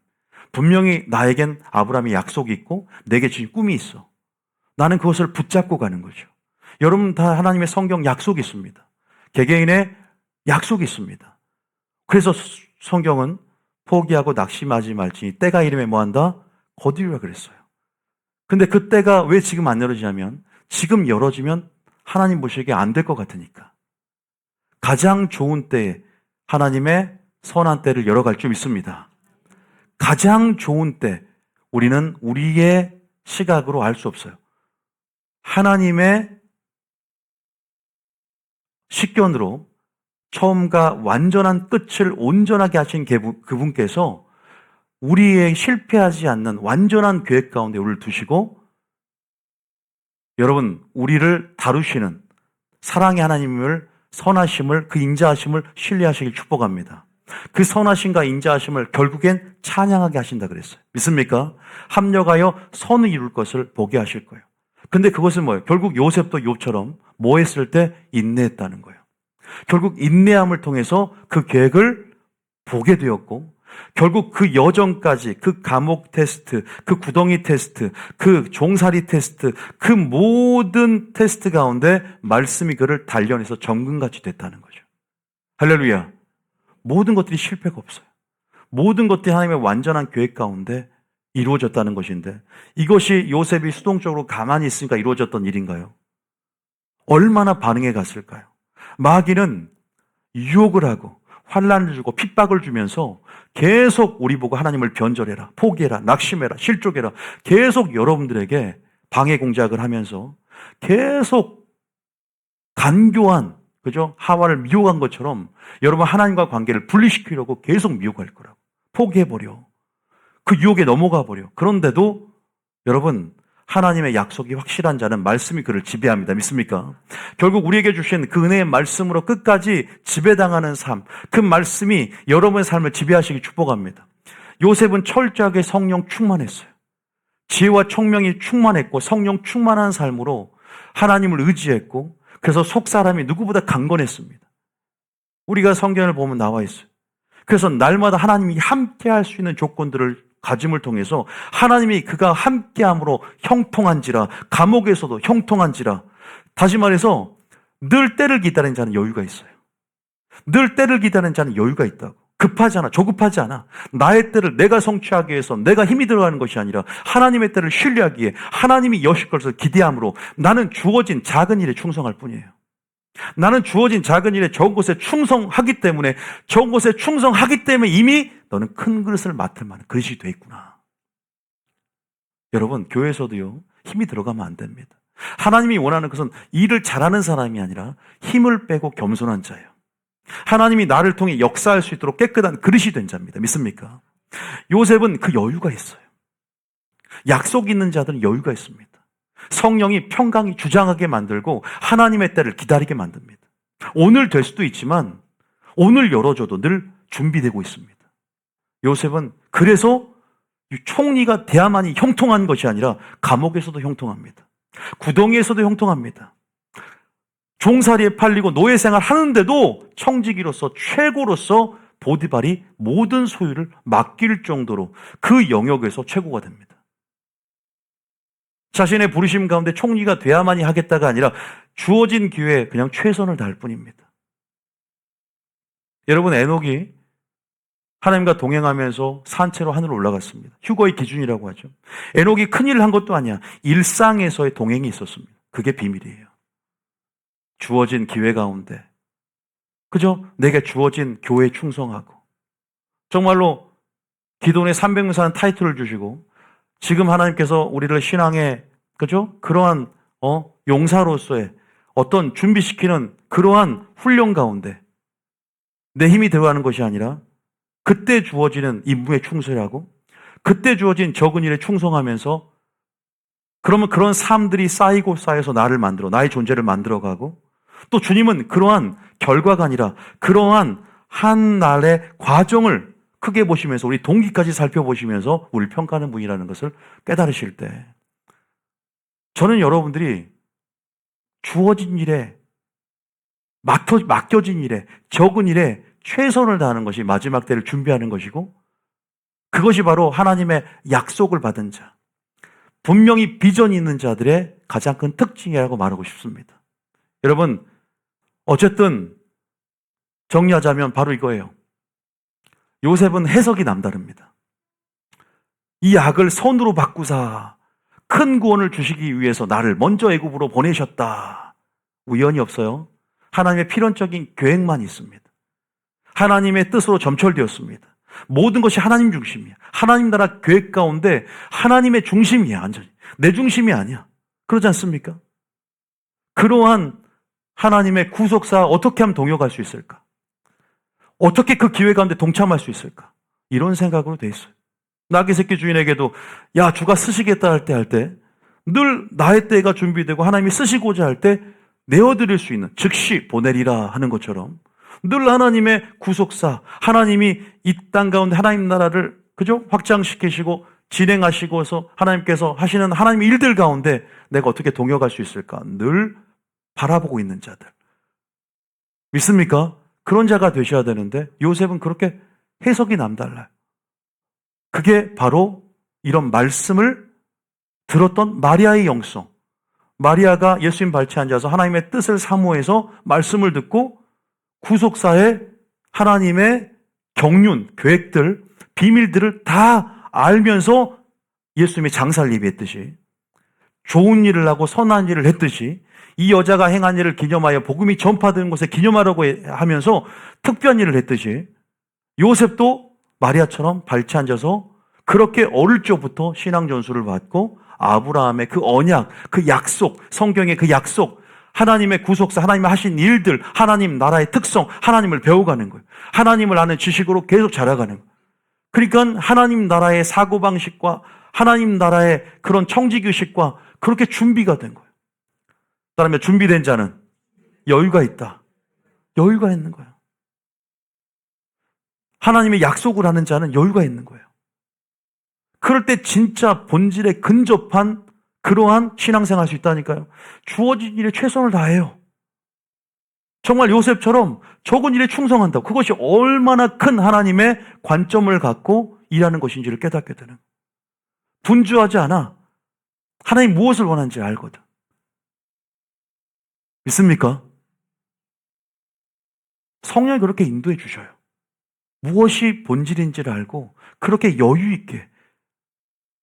분명히 나에겐 아브라함의 약속이 있고 내게 주신 꿈이 있어. 나는 그것을 붙잡고 가는 거죠. 여러분 다 하나님의 성경 약속이 있습니다. 개개인의 약속이 있습니다. 그래서 성경은 포기하고 낙심하지 말지니 때가 이름에 뭐한다? 거두리라 그랬어요. 근데 그 때가 왜 지금 안 열어지냐면, 지금 열어지면 하나님 보시기에 안 될 것 같으니까. 가장 좋은 때에 하나님의 선한 때를 열어갈 줄 믿습니다. 가장 좋은 때, 우리는 우리의 시각으로 알 수 없어요. 하나님의 식견으로 처음과 완전한 끝을 온전하게 하신 그분께서 우리의 실패하지 않는 완전한 계획 가운데 우리를 두시고, 여러분, 우리를 다루시는 사랑의 하나님을, 선하심을, 그 인자하심을 신뢰하시길 축복합니다. 그 선하심과 인자하심을 결국엔 찬양하게 하신다 그랬어요. 믿습니까? 합력하여 선을 이룰 것을 보게 하실 거예요. 근데 그것은 뭐예요? 결국 요셉도 욥처럼 뭐 했을 때? 인내했다는 거예요. 결국 인내함을 통해서 그 계획을 보게 되었고, 결국 그 여정까지, 그 감옥 테스트, 그 구덩이 테스트, 그 종살이 테스트, 그 모든 테스트 가운데 말씀이 그를 단련해서 정금같이 됐다는 거죠. 할렐루야. 모든 것들이 실패가 없어요. 모든 것들이 하나님의 완전한 계획 가운데 이루어졌다는 것인데, 이것이 요셉이 수동적으로 가만히 있으니까 이루어졌던 일인가요? 얼마나 반응해 갔을까요? 마귀는 유혹을 하고 환난을 주고 핍박을 주면서 계속 우리 보고 하나님을 변절해라, 포기해라, 낙심해라, 실족해라, 계속 여러분들에게 방해 공작을 하면서 계속 간교한, 그죠? 하와를 미혹한 것처럼 여러분 하나님과 관계를 분리시키려고 계속 미혹할 거라고. 포기해버려. 그 유혹에 넘어가 버려. 그런데도 여러분, 하나님의 약속이 확실한 자는 말씀이 그를 지배합니다. 믿습니까? 결국 우리에게 주신 그 은혜의 말씀으로 끝까지 지배당하는 삶, 그 말씀이 여러분의 삶을 지배하시기 축복합니다. 요셉은 철저하게 성령 충만했어요. 지혜와 총명이 충만했고 성령 충만한 삶으로 하나님을 의지했고, 그래서 속 사람이 누구보다 강건했습니다. 우리가 성경을 보면 나와 있어요. 그래서 날마다 하나님이 함께 할 수 있는 조건들을 가짐을 통해서 하나님이 그가 함께함으로 형통한지라, 감옥에서도 형통한지라. 다시 말해서 늘 때를 기다리는 자는 여유가 있어요. 늘 때를 기다리는 자는 여유가 있다고. 급하지 않아, 조급하지 않아. 나의 때를 내가 성취하기 위해서 내가 힘이 들어가는 것이 아니라 하나님의 때를 신뢰하기에 하나님이 여실 것을 기대함으로 나는 주어진 작은 일에 충성할 뿐이에요. 나는 주어진 작은 일에 적은 것에 충성하기 때문에, 적은 것에 충성하기 때문에 이미 너는 큰 그릇을 맡을 만한 그릇이 돼 있구나. 여러분, 교회에서도요, 힘이 들어가면 안 됩니다. 하나님이 원하는 것은 일을 잘하는 사람이 아니라 힘을 빼고 겸손한 자예요. 하나님이 나를 통해 역사할 수 있도록 깨끗한 그릇이 된 자입니다. 믿습니까? 요셉은 그 여유가 있어요. 약속 있는 자들은 여유가 있습니다. 성령이 평강이 주장하게 만들고 하나님의 때를 기다리게 만듭니다. 오늘 될 수도 있지만 오늘 열어줘도 늘 준비되고 있습니다. 요셉은 그래서 총리가 돼야만이 형통한 것이 아니라 감옥에서도 형통합니다. 구덩이에서도 형통합니다. 종살이에 팔리고 노예생활 하는데도 청지기로서 최고로서 보디발이 모든 소유를 맡길 정도로 그 영역에서 최고가 됩니다. 자신의 부르심 가운데 총리가 돼야만이 하겠다가 아니라 주어진 기회에 그냥 최선을 다할 뿐입니다. 여러분, 에녹이 하나님과 동행하면서 산채로 하늘로 올라갔습니다. 휴거의 기준이라고 하죠. 에녹이 큰일을 한 것도 아니야. 일상에서의 동행이 있었습니다. 그게 비밀이에요. 주어진 기회 가운데, 그죠? 내게 주어진 교회에 충성하고, 정말로 기도원의 300명사는 타이틀을 주시고, 지금 하나님께서 우리를 신앙의, 그죠? 그러한, 용사로서의 어떤 준비시키는 그러한 훈련 가운데 내 힘이 들어가는 것이 아니라 그때 주어지는 임무에 충실하고 그때 주어진 적은 일에 충성하면서, 그러면 그런 삶들이 쌓이고 쌓여서 나를 만들어, 나의 존재를 만들어가고, 또 주님은 그러한 결과가 아니라 그러한 한 날의 과정을 크게 보시면서 우리 동기까지 살펴보시면서 우리를 평가하는 분이라는 것을 깨달으실 때, 저는 여러분들이 주어진 일에, 맡겨진 일에, 적은 일에 최선을 다하는 것이 마지막 때를 준비하는 것이고, 그것이 바로 하나님의 약속을 받은 자, 분명히 비전이 있는 자들의 가장 큰 특징이라고 말하고 싶습니다. 여러분, 어쨌든 정리하자면 바로 이거예요. 요셉은 해석이 남다릅니다. 이 악을 선으로 바꾸사 큰 구원을 주시기 위해서 나를 먼저 애굽으로 보내셨다. 우연이 없어요. 하나님의 필연적인 계획만 있습니다. 하나님의 뜻으로 점철되었습니다. 모든 것이 하나님 중심이야. 하나님 나라 계획 가운데 하나님의 중심이야. 완전히 내 중심이 아니야. 그러지 않습니까? 그러한 하나님의 구속사 어떻게 하면 동역할 수 있을까? 어떻게 그 기회 가운데 동참할 수 있을까? 이런 생각으로 돼 있어요. 나귀 새끼 주인에게도 야, 주가 쓰시겠다 할 때 늘 나의 때가 준비되고 하나님이 쓰시고자 할 때 내어드릴 수 있는, 즉시 보내리라 하는 것처럼 늘 하나님의 구속사, 하나님이 이 땅 가운데 하나님 나라를, 그죠? 확장시키시고 진행하시고서 하나님께서 하시는 하나님의 일들 가운데 내가 어떻게 동역할 수 있을까? 늘 바라보고 있는 자들. 믿습니까? 그런 자가 되셔야 되는데 요셉은 그렇게 해석이 남달라요. 그게 바로 이런 말씀을 들었던 마리아의 영성. 마리아가 예수님 발치에 앉아서 하나님의 뜻을 사모해서 말씀을 듣고 구속사의 하나님의 경륜, 계획들, 비밀들을 다 알면서 예수님의 장사를 예비했듯이, 좋은 일을 하고 선한 일을 했듯이 이 여자가 행한 일을 기념하여 복음이 전파되는 곳에 기념하라고 하면서 특별한 일을 했듯이 요셉도 마리아처럼 발치 앉아서 그렇게 어릴 적부터 신앙 전수를 받고 아브라함의 그 언약, 그 약속, 성경의 그 약속, 하나님의 구속사, 하나님의 하신 일들, 하나님 나라의 특성, 하나님을 배워가는 거예요. 하나님을 아는 지식으로 계속 자라가는 거예요. 그러니까 하나님 나라의 사고방식과 하나님 나라의 그런 청지규식과 그렇게 준비가 된 거예요. 그다음에 준비된 자는 여유가 있다. 여유가 있는 거예요. 하나님의 약속을 하는 자는 여유가 있는 거예요. 그럴 때 진짜 본질에 근접한 그러한 신앙생활 할 수 있다니까요. 주어진 일에 최선을 다해요. 정말 요셉처럼 적은 일에 충성한다. 그것이 얼마나 큰 하나님의 관점을 갖고 일하는 것인지를 깨닫게 되는. 분주하지 않아. 하나님 무엇을 원하는지 알거든. 믿습니까? 성령이 그렇게 인도해 주셔요. 무엇이 본질인지를 알고 그렇게 여유 있게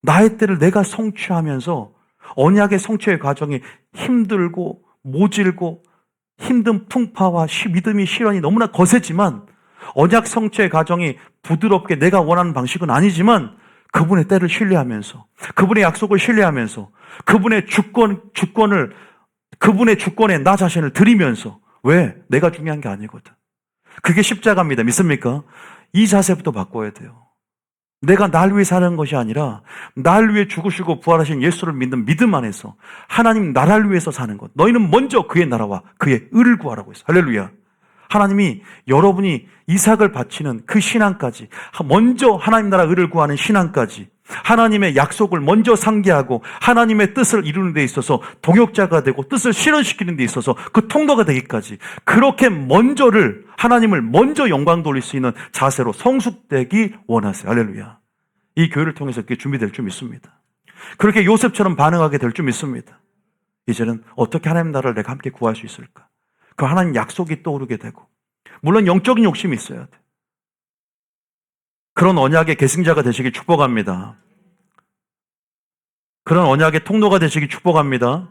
나의 때를 내가 성취하면서 언약의 성취의 과정이 힘들고 모질고 힘든 풍파와 믿음의 시련이 너무나 거세지만 언약 성취의 과정이 부드럽게 내가 원하는 방식은 아니지만 그분의 때를 신뢰하면서 그분의 약속을 신뢰하면서 그분의 주권을 그분의 주권에 나 자신을 드리면서 왜? 내가 중요한 게 아니거든. 그게 십자가입니다. 믿습니까? 이 자세부터 바꿔야 돼요. 내가 날 위해 사는 것이 아니라 날 위해 죽으시고 부활하신 예수를 믿는 믿음 안에서 하나님 나라를 위해서 사는 것. 너희는 먼저 그의 나라와 그의 의를 구하라고 했어요. 할렐루야. 하나님이 여러분이 이삭을 바치는 그 신앙까지 먼저 하나님 나라 의를 구하는 신앙까지 하나님의 약속을 먼저 상기하고 하나님의 뜻을 이루는 데 있어서 동역자가 되고 뜻을 실현시키는 데 있어서 그 통로가 되기까지 그렇게 먼저를 하나님을 먼저 영광 돌릴 수 있는 자세로 성숙되기 원하세요. 할렐루야. 이 교회를 통해서 그렇게 준비될 줄 믿습니다. 그렇게 요셉처럼 반응하게 될 줄 믿습니다. 이제는 어떻게 하나님 나라를 내가 함께 구할 수 있을까? 그 하나님 약속이 떠오르게 되고 물론 영적인 욕심이 있어야 돼. 그런 언약의 계승자가 되시길 축복합니다. 그런 언약의 통로가 되시길 축복합니다.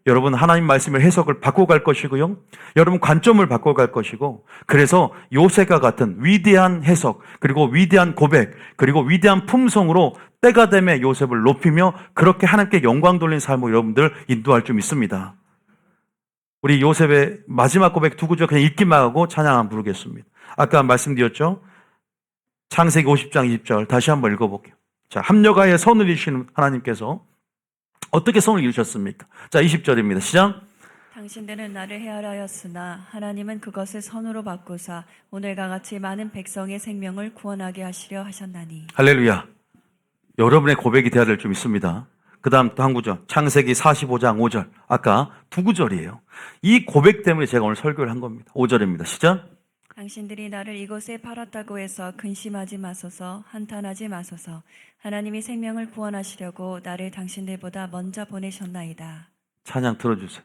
여러분 하나님 말씀의 해석을 바꿔갈 것이고요. 여러분 관점을 바꿔갈 것이고 그래서 요셉과 같은 위대한 해석 그리고 위대한 고백 그리고 위대한 품성으로 때가 되면 요셉을 높이며 그렇게 하나님께 영광 돌린 삶을 여러분들 인도할 줄 믿습니다. 우리 요셉의 마지막 고백 두 구절 그냥 읽기만 하고 찬양 한번 부르겠습니다. 아까 말씀드렸죠. 창세기 50장 20절 다시 한번 읽어볼게요. 자, 합력하여 선을 이루시는 하나님께서 어떻게 선을 이루셨습니까? 자, 20절입니다. 시작. 당신들은 나를 헤아라였으나 하나님은 그것을 선으로 바꾸사 오늘과 같이 많은 백성의 생명을 구원하게 하시려 하셨나니. 할렐루야. 여러분의 고백이 되어야 될 줄 믿습니다. 그 다음 또 한 구절. 창세기 45장 5절. 아까 두 구절이에요. 이 고백 때문에 제가 오늘 설교를 한 겁니다. 5절입니다. 시작. 당신들이 나를 이곳에 팔았다고 해서 근심하지 마소서 한탄하지 마소서 하나님이 생명을 구원하시려고 나를 당신들보다 먼저 보내셨나이다. 찬양 들어주세요.